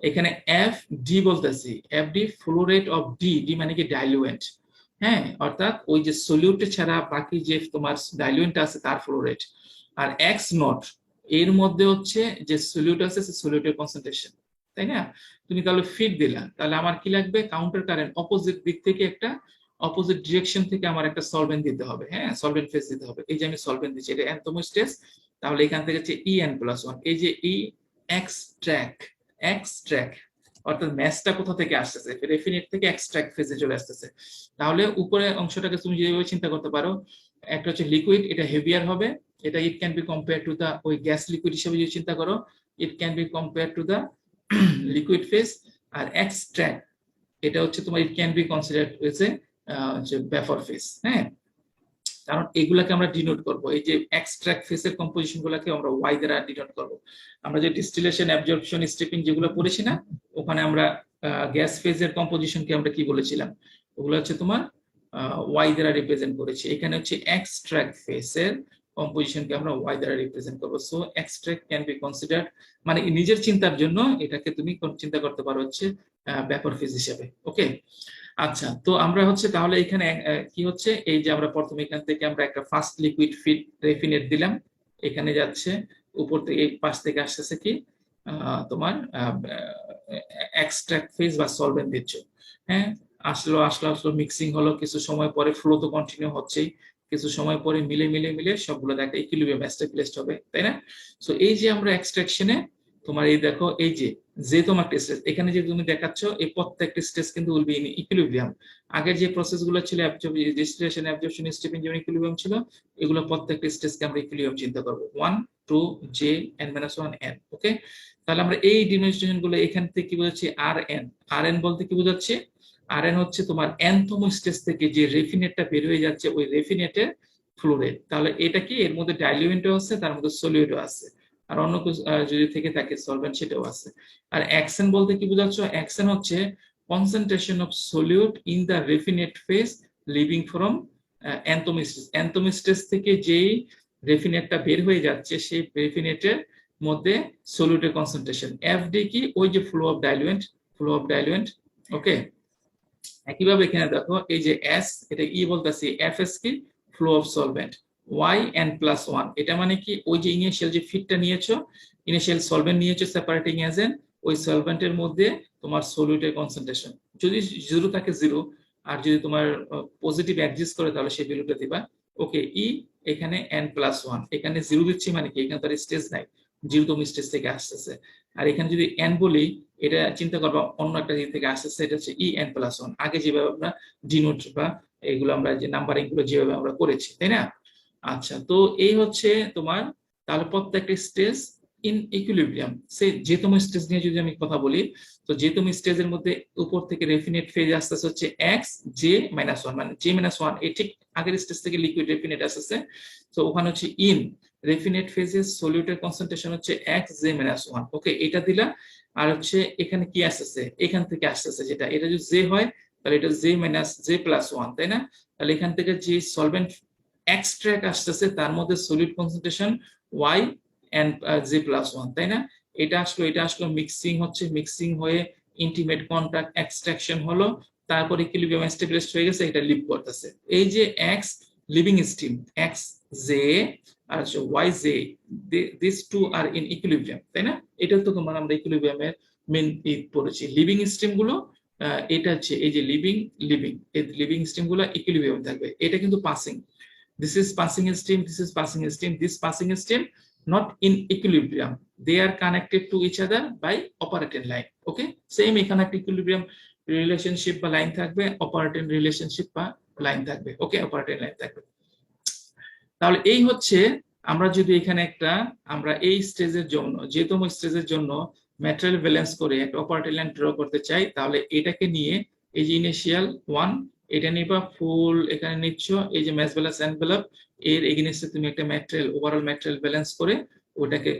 এখানে এফ ডি বলতেছি, F D flow rate of D, D মানে কি ডাইলুয়েন্ট, হ্যাঁ, অর্থাৎ ওই যে সলিউট ছাড়া বাকি যে তোমার ডাইলুয়েন্ট আছে তার ফ্লো রেট। আর এক্স নট, এর মধ্যে হচ্ছে যে সলিউট আছে সে সলিউটের কনসেন্ট্রেশন, তাই না? তুমি তাহলে ফিড দিলা, তাহলে আমার কি লাগবে? কাউন্টার কারেন্ট অপোজিট দিক থেকে একটা, অপোজিট ডিরেকশন থেকে আমার একটা সলভেন্ট দিতে হবে, হ্যাঁ সলভেন্ট ফেজ দিতে হবে। এই যে আমি সলভেন্ট দিচ্ছি, এটা nতম স্টেজ, তাহলে এখান থেকে হচ্ছে en+1, এই যে ই এক্সট্রাক্ট, এক্সট্রাক্ট অর্থাৎ ম্যাচটা কোথা থেকে আসতেছে? রেফিনেট থেকে এক্সট্রাক্ট ফেজে চলে আসতেছে। তাহলে উপরে অংশটাকে তুমি যেভাবে চিন্তা করতে পারো, একটা হচ্ছে লিকুইড, এটা হেভিয়ার হবে, এটা it can be compare to the, ওই গ্যাস লিকুইড হিসেবে যদি চিন্তা করো, it can be compare to the liquid phase. আর এক্সট্রাক্ট, এটা হচ্ছে তোমার it can be considered as a vapour phase, হ্যাঁ। কারণ এগুলাকে আমরা ডিনোট করব, এই যে এক্সট্রাক্ট ফেজের কম্পোজিশন গুলাকে আমরা ওয়াই দ্বারা ডিনোট করব। আমরা যে ডিস্টিলেশন, অ্যাবজর্পশন, স্টেপিং যেগুলো পড়েছি না, ওখানে আমরা গ্যাস ফেজের কম্পোজিশনকে আমরা কি বলেছিলাম? ওগুলো হচ্ছে তোমার ওয়াই দ্বারা রিপ্রেজেন্ট করেছি। এখানে হচ্ছে এক্সট্রাক্ট ফেজের কম্পোজিশনকে আমরা ওয়াই দ্বারা রিপ্রেজেন্ট করব। So extract can be considered, মানে নিজের চিন্তার জন্য এটাকে তুমি চিন্তা করতে পারো হচ্ছে ভেপর ফেজ হিসেবে, ওকে। আচ্ছা, তো আমরা হচ্ছে তাহলে এখানে কি হচ্ছে, এই যে আমরা প্রথমে এখান থেকে আমরা একটা ফার্স্ট লিকুইড ফিড রেফিনেট দিলাম, এখানে যাচ্ছে উপর থেকে, এই পাশ থেকে আসতেছে কি তোমার এক্সট্রাক্ট ফেজ বা সলভেন্ট দিচ্ছ, হ্যাঁ। আসলো আসলো আসলো, মিক্সিং হলো, কিছু সময় পরে ফ্লো তো কন্টিনিউ হচ্ছেই, কিছু সময় পরে মিলে মিলে মিলে সবগুলো একটা ইকুইলিব্রিয়াম এস্টাবলিশড হবে, তাই না? সো এই যে আমরা এক্সট্রাকশনে তোমার এই দেখো, এই যে তোমার স্টেজ এখানে যে তুমি দেখাচ্ছ, এই প্রত্যেকটা স্টেজ কিন্তু উইল বি ইন ইকুইলিব্রিয়াম। আগের যে প্রসেস গুলো ছিল, ডিস্টিলেশন, অ্যাবজর্পশন, স্টিপিং যেমন ইকুইলিব্রিয়াম ছিল, এগুলো প্রত্যেকটা স্টেজকে আমরা ইকুইলিব্রিয়াম চিন্তা করব, 1 2 j n-1 n, ওকে। তাহলে আমরা এই ডিনোমিনেশন গুলো এখান থেকে কি বোঝাচ্ছি? আর এন বলতে কি বোঝাচ্ছে? আর এন হচ্ছে তোমার nতম স্টেজ থেকে যে রেফিনেটটা বের হয়ে যাচ্ছে, ওই রেফিনেটের ফ্লো রেট। তাহলে এটা কি, এর মধ্যে ডাইলিউয়েন্টও আছে, তার মধ্যে সলিউটও আছে, আর অন্য কিছু যদি থেকে থাকে সলভেন্ট, সেটাও আছে। আর অ্যাকশন বলতে কি বোঝাচ্ছ? অ্যাকশন হচ্ছে concentration of solute in the refinate phase leaving from nতম স্টেজ। nতম স্টেজ থেকে যেই রেফিনেটটা বের হয়ে যাচ্ছে, সেই রেফিনেটের মধ্যে সলিউটের কনসেন্ট্রেশন। এফডি কি? ওই যে flow of diluent, flow of diluent, okay. একইভাবে এখানে দেখো, এই যে এস, এটা ই বলতেছি, এফ এস কি? Flow of solvent. yn+1, এটা মানে কি? ওই যে ইনিশিয়াল যে ফিডটা নিয়েছো, ইনিশিয়াল সলভেন্ট নিয়েছো সেপারেটিং এজেন্ট, ওই সলভেন্টের মধ্যে তোমার সলিউটের কনসেন্ট্রেশন যদি জিরো থাকে জিরো, আর যদি তোমার পজিটিভ এক্সিস্ট করে তাহলে সেই ভ্যালুটা দিবা, ওকে। ই এখানে n+1, এখানে জিরো দিচ্ছি মানে কি, এখানে তার স্টেজ নাই, জিরোতম স্টেজ থেকে আসতেছে। আর এখানে যদি এন বলি, এটা চিন্তা করবা অন্য একটা দিক থেকে আসতেছে, এটা হচ্ছে en+1, আগে যেভাবে আমরা ডিনোট বা এগুলো আমরা যে নাম্বারিং গুলো যেভাবে আমরা করেছি, তাই না? আচ্ছা, তো এই হচ্ছে তোমার, তাহলে প্রত্যেকটা স্টেজ ইন ইকুইলিব্রিয়াম। সে যেতম স্টেজ নিয়ে যদি আমি কথা বলি, তো যেতম স্টেজের মধ্যে উপর থেকে রেফিনেট ফেজ আসতেছে হচ্ছে x-1, মানে j-1, এই ঠিক আগের স্টেজ থেকে লিকুইড রেফিনেট আসতেছে। তো ওখানে হচ্ছে ইন রেফিনেট ফেজে সলিউটের কনসেন্ট্রেশন হচ্ছে x-1, ওকে, এটা দিলা। আর হচ্ছে এখানে কি আসতেছে? এখান থেকে আসতেছে যেটা, এটা যদি জে হয় তাহলে এটা j-1, তাই না? তাহলে এখান থেকে যে সলভেন্ট এক্সট্রাক্ট আসতেছে, তার মধ্যে solid concentration y and j+1, তাই না? এটা আসলো, এটা আসলো, মিক্সিং হচ্ছে, মিক্সিং হয়ে ইন্টিমেট কন্টাক্ট, এক্সট্রাকশন হলো, তারপরে ইকুইলিব্রিয়াম এস্টাবলিশড হয়ে গেছে, এটা লিভ করতেছে। এই যে X leaving stream, X J আর Y J, this two are in equilibrium, তাই না? এটা তো তোমার আমরা ইকুইলিব্রিয়ামের মেন পড়েছি। লিভিং স্টিম গুলো, এটা হচ্ছে এই যে লিভিং, এই লিভিং স্টিম গুলো ইকুইলিব্রিয়াম থাকবে, এটা কিন্তু passing. This is passing stream, this is passing stream, this passing stream not in equilibrium, they are connected to each other by operating line. Okay, same এখানে একটা equilibrium relationship বা line থাকবে, operating relationship বা line থাকবে। ওকে, operating line থাকবে। তাহলে এই হচ্ছে আমরা যদি এখানে আমরা এই স্টেজের জন্য, যেতম স্টেজের জন্য ম্যাটেরিয়াল ব্যালেন্স করে একটা অপারেটিং লাইন ড্র করতে চাই, তাহলে এটাকে নিয়ে এই যে ইনিশিয়াল 1 এটা নিবা, ফুল এখানে নিচ্ছ, এই যে ম্যাচ ব্যালেন্স এনভেলপ এর এগেইনস্টে তুমি একটা ম্যাটেরিয়াল ওভারঅল ম্যাটেরিয়াল ব্যালেন্স করে ওটাকে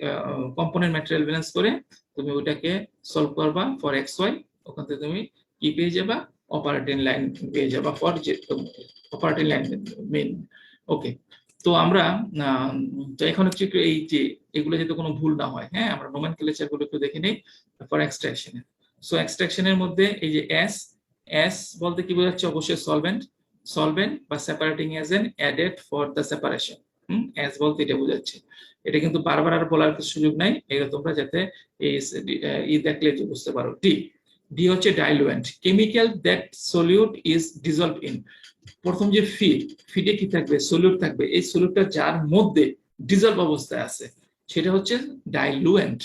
কম্পোনেন্ট ম্যাটেরিয়াল ব্যালেন্স করে তুমি ওটাকে সলভ করবা ফর এক্স ওয়াই। ওখান থেকে তুমি কি পেয়ে যাবা? অপারেটিং লাইন পেয়ে যাবা ফর যে অপারেটিং লাইন মেইন। ওকে, তো আমরা এখন হচ্ছে একটু এই যে এগুলো যাতে কোনো ভুল না হয়, হ্যাঁ, আমরা নোমেনক্লেচার গুলো একটু দেখে নেই ফর এক্সট্রাকশনে। সো এক্সট্রাকশনের মধ্যে এই যে এস বলতে কি বোঝাচ্ছে? অবশ্যই সলভেন্ট বা separating agent added for the separation. S বলতে এটা বোঝাচ্ছে। এটা কিন্তু বারবার আর বলার সুযোগ নাই, এটা তোমরা যাতে এই দেখলে যে বুঝতে পারো। ডি হচ্ছে diluent, chemical that solute is dissolved in. প্রথম যে ফিডে কি থাকবে? সলিউট থাকবে। এই সলিউটটা যার মধ্যে ডিজলভ অবস্থায় আছে সেটা হচ্ছে ডাইলুয়েন্ট।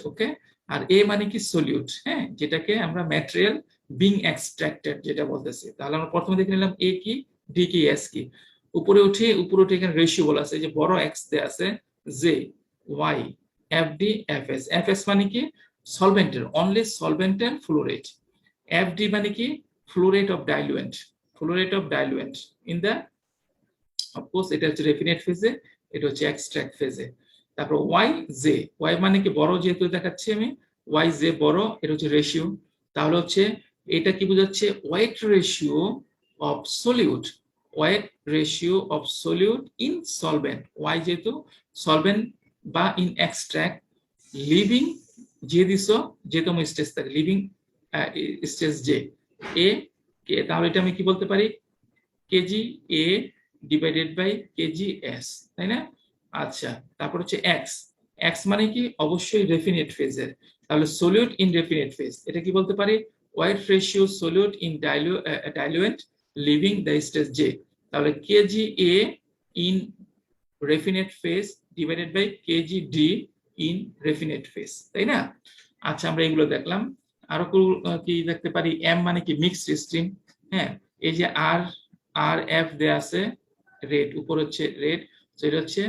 ওকে, আর এ মানে কি? সলিউট, হ্যাঁ, যেটাকে আমরা ম্যাটেরিয়াল বিং এক্সট্রাক্টেড যেটা বলতেছি। তাহলে আমরা প্রথমে দেখে নিলাম এ কি, ডি কি, এস কি। উপরে উঠে এখানে রেশিও বলা আছে, যে বড় এক্স তে আছে J Y F D F S. F S মানে কি? সলভেন্টের, অনলি সলভেন্টের ফ্লো রেট। এফ ডি মানে কি? Flow rate of diluent in the, of course এটা হচ্ছে রেফিনেট ফেজে, এটা হচ্ছে এক্সট্রাক্ট ফেজে। তারপর ওয়াই জে, ওয়াই মানে কি? বড়, যেহেতু দেখাচ্ছি আমি ওয়াই জে বড়, এটা হচ্ছে রেশিও। তাহলে হচ্ছে এটা কি বোঝাচ্ছে? Weight ratio of solute in solvent. Y যেহেতু সলভেন্ট বা ইন এক্সট্রাক্ট, লিভিং যে দিছ যেতম স্টেজ থাকে, লিভিং স্টেজ যে এ কে, তাহলে এটা আমি কি বলতে পারি? KG A divided by KG S, তাই না? আচ্ছা, তারপর হচ্ছে এক্স মানে কি? অবশ্যই রেফিনেট ফেজের। তাহলে সলিউট ইন রেফিনেট ফেজ, এটা কি বলতে পারি? Weight ratio solute in diluent leaving the stage J. তাহলে kg A in raffinate phase divided by kg D in raffinate phase, তাই না? আচ্ছা, আমরা এগুলো দেখলাম। আরো কি দেখতে পারি? এম মানে কি? মিক্সড স্ট্রিম, হ্যাঁ, এই যে আর এফ দেয়া আছে রেট, উপর হচ্ছে রেট, সেটা হচ্ছে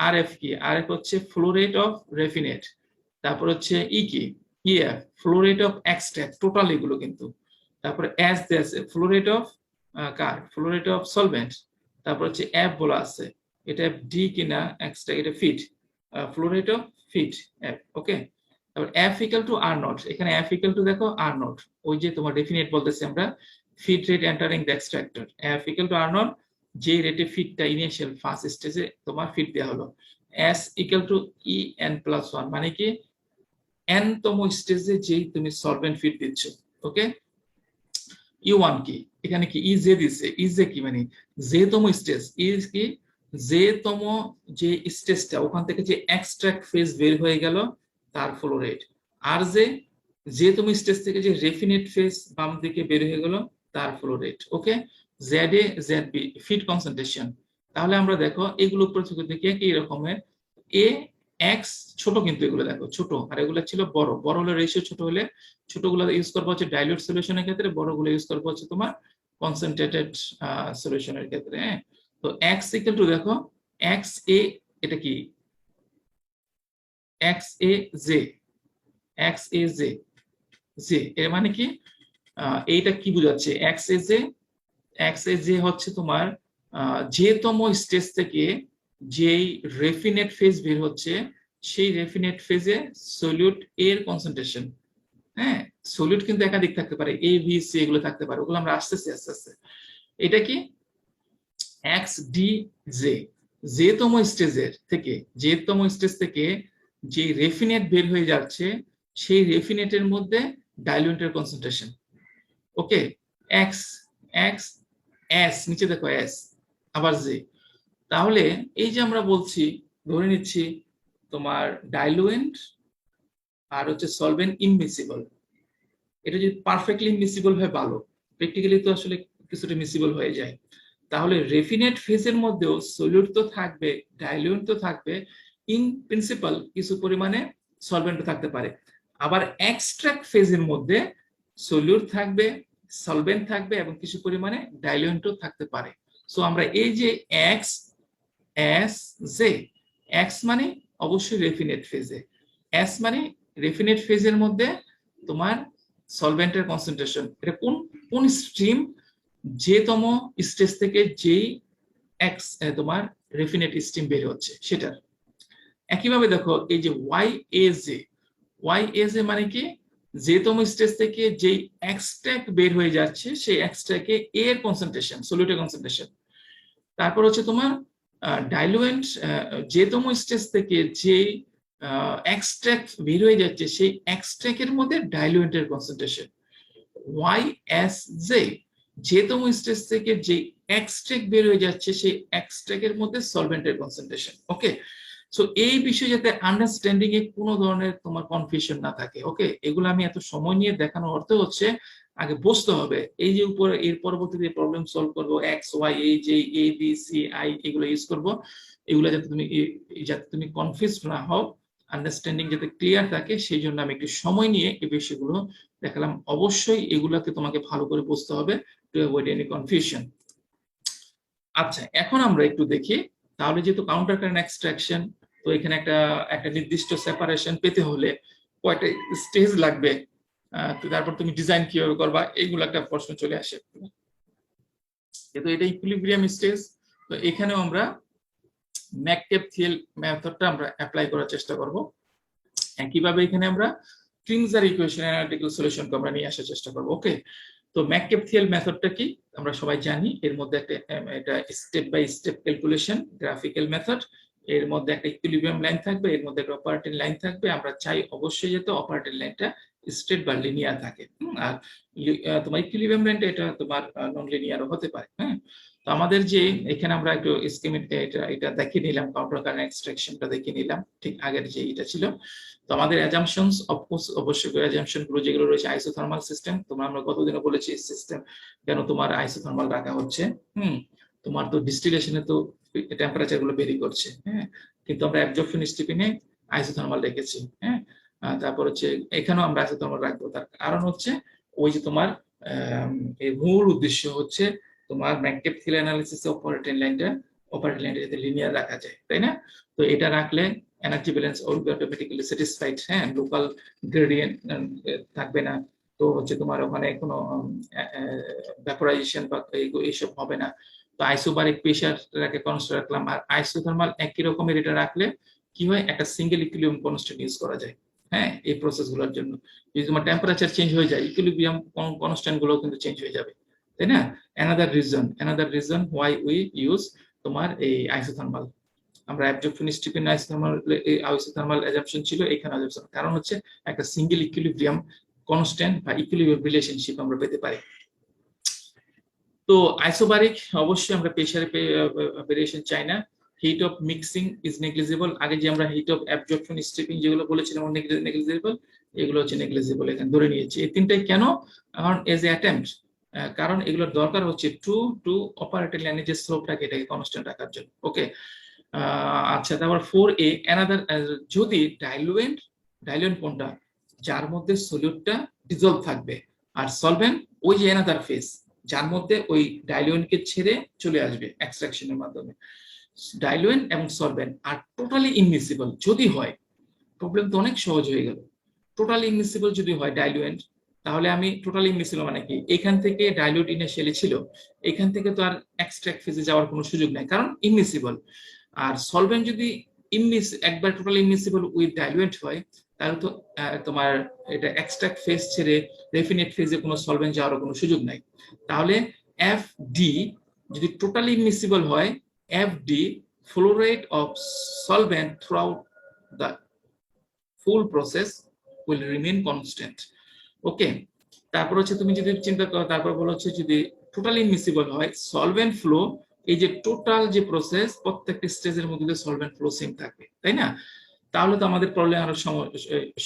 আর এফ কি? আর এফ হচ্ছে ফ্লো রেট অফ রেফিনেট। তারপর হচ্ছে ই কি? EF flow rate of extract, total এগুলো কিন্তু। তারপরে এস দেয়া আছে flow rate of flow rate of solvent. তারপর হচ্ছে এফ বলা আছে, এটা ডি কিনা এক্সট্রাক্ট, এটা feed, flow rate of feed F. Okay, তারপর F equal to R naught, এখানে এফ ইকুয়াল টু দেখো আর নট, ওই যে তোমার ডেফিনেট বলতেছি আমরা, feed rate entering the extractor. F equal to R naught, যে রেটে ফিটটা ইনিশিয়াল ফার্স্ট স্টেজে তোমার ফিট দেওয়া হলো। S equal to E N plus 1, মানে কি? এন তম স্টেজে যেই তুমি সলভেন্ট ফিট দিচ্ছ। ওকে, ইউ1 কি? এখানে কি ই জে দিছে, ই জে কি মানে? জে তম স্টেজ, ইজ কি? জে তম যে স্টেজটা, ওখান থেকে যে এক্সট্রাক্ট ফেজ বের হয়ে গেল তার ফ্লো রেট। আর যে তুমি স্টেজ থেকে যে রেফিনেট ফেজ বাম দিকে বের হয়ে গেল তার flow rate. Okay, Z A Z B feed concentration. তাহলে আমরা দেখো এগুলো উপর থেকে দেখি একই রকমের। এ এক্স ছোট, কিন্তু এগুলো দেখো ছোট, আর এগুলো ছিল বড়। বড় হলে রেশিও ছোট হলে ছোটগুলো ইউজ করবো হচ্ছে ডাইলিউট সলিউশনের ক্ষেত্রে, বড়গুলো ইউজ করবো হচ্ছে তোমার কনসেন্ট্রেটেড সলিউশনের ক্ষেত্রে। হ্যাঁ, তো এক্স ইকুয়াল টু দেখো এক্স এ, এটা কি? এক্স এ জে এর মানে কি? এইটা কি বোঝাচ্ছে? এক্স এ জে হচ্ছে তোমার যে তম স্টেজ থেকে যেই রেফিনেট ফেজ বের হচ্ছে সেই রেফিনেট ফেজে সলিউট এর কনসেন্ট্রেশন। হ্যাঁ, সলিউট কিন্তু একাধিক থাকতে পারে, এ বি সি এগুলো থাকতে পারে, ওগুলো আমরা আসতেছি আস্তে আস্তে। এটা কি? এক্স ডি জে তম স্টেজের থেকে, যে তম স্টেজ থেকে যে রেফিনেট বের হয়ে যাচ্ছে সেই রেফিনেটের মধ্যে ডাইলুয়েন্টের কনসেন্ট্রেশন। ওকে, এক্স এস, নিচে দেখো এস, আবার জে। তাহলে এই যে আমরা বলছি, ধরে নিচ্ছি তোমার ডাইলুয়েন্ট আর হচ্ছে সলভেন্ট ইমমিসিবল। এটা যদি পারফেক্টলি ইমমিসিবল হয় ভালো, প্র্যাকটিক্যালি তো আসলে কিছুটা মিসিবল হয়ে যায়। তাহলে রেফিনেট ফেজের মধ্যেও সলিউট তো থাকবে, ডাইলিউয়েন্ট তো থাকবে, ইন প্রিন্সিপাল কিছু পরিমাণে সলভেন্ট থাকতে পারে। আবার এক্সট্রাক্ট ফেজের মধ্যে সলিউট থাকবে, সলভেন্ট থাকবে এবং কিছু পরিমাণে ডাইলিউয়েন্টও থাকতে পারে। সো আমরা এই যে এক্স এস জে, এক্স মানে অবশ্যই রেফিনেট ফেজে, এস মানে রেফিনেট ফেজের মধ্যে তোমার সলভেন্টের কনসেন্ট্রেশন, এটা কোন কোন স্ট্রিম, যেতম স্টেজ থেকে যেই এক্স তোমার রেফিনেট স্ট্রিম বের হচ্ছে সেটা। একইভাবে দেখো এই যে Y A J, Y A J মানে কি, যেতম স্টেজ থেকে যেই এক্সট্রাক্ট বের হয়ে যাচ্ছে সেই এক্সট্রাক্টে এ এর কনসেন্ট্রেশন, সলিউটের কনসেন্ট্রেশন। তারপর হচ্ছে তোমার ডাইলুয়েন্ট, যেতম স্টেজ থেকে যে এক্সট্রাক্ট বের হয়ে যাচ্ছে সেই এক্সট্রাক্টের মধ্যে ডাইলুয়েন্টের কনসেন্ট্রেশন। ওয়াই এস জে, যেতম স্টেজ থেকে যে এক্সট্রাক্ট বের হয়ে যাচ্ছে সেই এক্সট্রাক্টের মধ্যে সলভেন্টের কনসেন্ট্রেশন। ওকে, সো এই বিষয়ে যাতে আন্ডারস্ট্যান্ডিং এ কোনো ধরনের তোমার কনফিউশন না থাকে। ওকে, এগুলো আমি এত সময় নিয়ে দেখানোর অর্থ হচ্ছে আগে বুঝতে হবে, এই যে উপরে এর পরবর্তীতে প্রবলেম সলভ করবো এক্স ওয়াই এই যে এ বি সি আই এগুলো ইউজ করবো, এগুলো যাতে তুমি কনফিউজ না হও, আন্ডারস্ট্যান্ডিং যাতে ক্লিয়ার থাকে, সেই জন্য আমি একটু সময় নিয়ে এই বিষয়গুলো দেখালাম। অবশ্যই এগুলাকে তোমাকে ভালো করে বুঝতে হবে টু অ্যাভয়েড এনি কনফিউশন। আচ্ছা, এখন আমরা একটু দেখি তাহলে যেহেতু কাউন্টার কারেন্ট এক্সট্রাকশন, তো এখানে একটা নির্দিষ্ট সেপারেশন পেতে হলে কয়টা স্টেজ লাগবে, তো তারপর তুমি ডিজাইন কিভাবে করবা, এইগুলো একটা প্রশ্ন চলে আসে। যেহেতু এটা ইকুইলিব্রিয়াম স্টেজ, তো এখানেও আমরা ম্যাককেপ-থিয়েল মেথডটা আমরা অ্যাপ্লাই করার চেষ্টা করব। একইভাবে এখানে আমরা ক্রিমজার ইকুয়েশন অ্যানালিটিক্যাল সলিউশনকে আমরা নিয়ে আসার চেষ্টা করব। ওকে, তো ম্যাককেপ-থিয়েল মেথডটা কি আমরা সবাই জানি, এর মধ্যে একটা step by step calculation graphical method, এর মধ্যে একটা ইকুইলিব্রিয়াম লাইন থাকবে, এর মধ্যে একটা অপারেটিং লাইন থাকবে। আমরা চাই অবশ্যই যাতে অপারেটিং লাইনটা স্ট্রেট বা লিনিয়ার থাকে, আর তোমার ইকুইলিব্রিয়াম লাইনটা এটা তোমার নন লিনিয়ারও হতে পারে। হ্যাঁ, তো আমাদের যে এখানে আমরা একটু স্কিমেট এটা দেখিয়ে নিলাম, কাউন্টার কারেন্ট এক্সট্রাকশনটা দেখিয়ে নিলাম ঠিক আগের যে এটা ছিল। তো আমাদের অ্যাজাম্পশনস অবশ্যই অ্যাজাম্পশন গুলো যেগুলো রয়েছে আইসোথার্মাল সিস্টেম, তোমরা আমরা গতদিনও বলেছি সিস্টেম কেন তোমার আইসোথার্মাল রাখা হচ্ছে। তোমার তো ডিস্টিলেশনে তো টেম্পারেচার গুলো ভেরি করছে, হ্যাঁ, কিন্তু আমরা অ্যাবজর্পশন স্টিপিনে আইসোথার্মাল রেখেছি। হ্যাঁ, তারপর হচ্ছে এখানেও আমরা আইসোথার্মাল রাখবো, তার কারণ হচ্ছে ওই যে তোমার এর মূল উদ্দেশ্য হচ্ছে তোমার ম্যাককেপ-থিয়েল অ্যানালিসিসে অপারেটিং লাইনটা যাতে লিনিয়ার রাখা যায়, তাই না? তো এটা রাখলে এনার্জি ব্যালেন্স অটোমেটিক্যালি স্যাটিসফাইড, হ্যাঁ, লোকাল গ্রেডিয়েন্ট থাকবে না, তো হচ্ছে তোমার ওখানে কোনো ভ্যাপোরাইজেশন বা এইসব হবে না। তো আইসোবারিক প্রেসারটাকে কনস্ট্যান্ট রাখলাম, আর আইসোথার্মাল একই রকমের এটা রাখলে কি হয়, একটা সিঙ্গেল ইকুইলিব্রিয়াম কনস্ট্যান্ট ইউজ করা যায়। হ্যাঁ, এই প্রসেসগুলোর জন্য যদি তোমার টেম্পারেচার চেঞ্জ হয়ে যায়, ইকুইলিব্রিয়াম কনস্ট্যান্ট গুলো কিন্তু চেঞ্জ হয়ে যাবে, তাই না? another reason why we use তোমার এই আইসোথার্মাল, আমরা অ্যাবজর্পশন স্টিফেন আইসোথার্মাল অ্যাজাম্পশন ছিল, এখানে অ্যাজাম্পশন কারণ হচ্ছে একটা সিঙ্গেল ইকুইলিব্রিয়াম কনস্ট্যান্ট বা ইকুইলিব্রিয়াম রিলেশনশিপ আমরা পেতে পারি। তো আইসোবারিক অবশ্যই আমরা প্রেসারে ভেরিয়েশন চাই না। Heat of mixing is negligible, আগে যে আমরা হিট অফ অ্যাবজর্পশন স্টিপিং যেগুলো বলেছিলাম নেগলিজিবল, এগুলো হচ্ছে নেগলিজিবল, এখানে ধরে নিয়েছি। এই তিনটাই কেন, কারণ এজ এ অ্যাটেম্পট, কারণ এগুলোর দরকার হচ্ছে টু অপারেটিং লাইনের যে স্লোপটাকে এটাকে কনস্ট্যান্ট রাখার জন্য। ওকে, আচ্ছা, তারপর 4a অ্যানাদার, যদি ডাইলুয়েন্ট কোনটা, যার মধ্যে সলিউটটা ডিজলভ থাকবে, আর সলভেন্ট ওই যে অ্যানাদার ফেজ যার মধ্যে ওই ডাইলুয়েন্টকে ছেড়ে চলে আসবে এক্সট্রাকশনের মাধ্যমে। ডাইলুয়েন্ট এবং সলভেন্ট আর টোটালি ইমমিসিবল যদি হয়, প্রবলেম তো অনেক সহজ হয়ে গেল। টোটালি ইমমিসিবল যদি হয় ডাইলুয়েন্ট, তাহলে আমি টোটালি ইমমিসিবল মানে কি, এখান থেকে ডাইলুট ইনিশিয়ালি ছিল, এখান থেকে তো আর এক্সট্রাক্ট ফেজে যাওয়ার কোনো সুযোগ নাই, কারণ ইমমিসিবল। আর সলভেন্ট যদি একবার টোটালি ইমমিসিবল উইথ ডাইলুয়েন্ট হয়, তাহলে তো তোমার এটা এক্সট্রাক্ট ফেজ ছেড়ে রেফিনেট ফেজে কোনো সলভেন্ট যাওয়ার কোনো সুযোগ নাই। তাহলে এফ ডি যদি টোটালি ইমমিসিবল হয়, F D flow rate of solvent throughout the full process will remain constant. ওকে, তারপর হচ্ছে তুমি যদি চিন্তা করো, তারপর বলা হচ্ছে যদি টোটালি ইমমিসিবল হয়, সলভেন্ট ফ্লো, এই যে টোটাল যে প্রসেস প্রত্যেকটা স্টেজের মধ্যে সলভেন্ট ফ্লো সেম থাকবে, তাই না? তাহলে তো আমাদের প্রবলেম আরো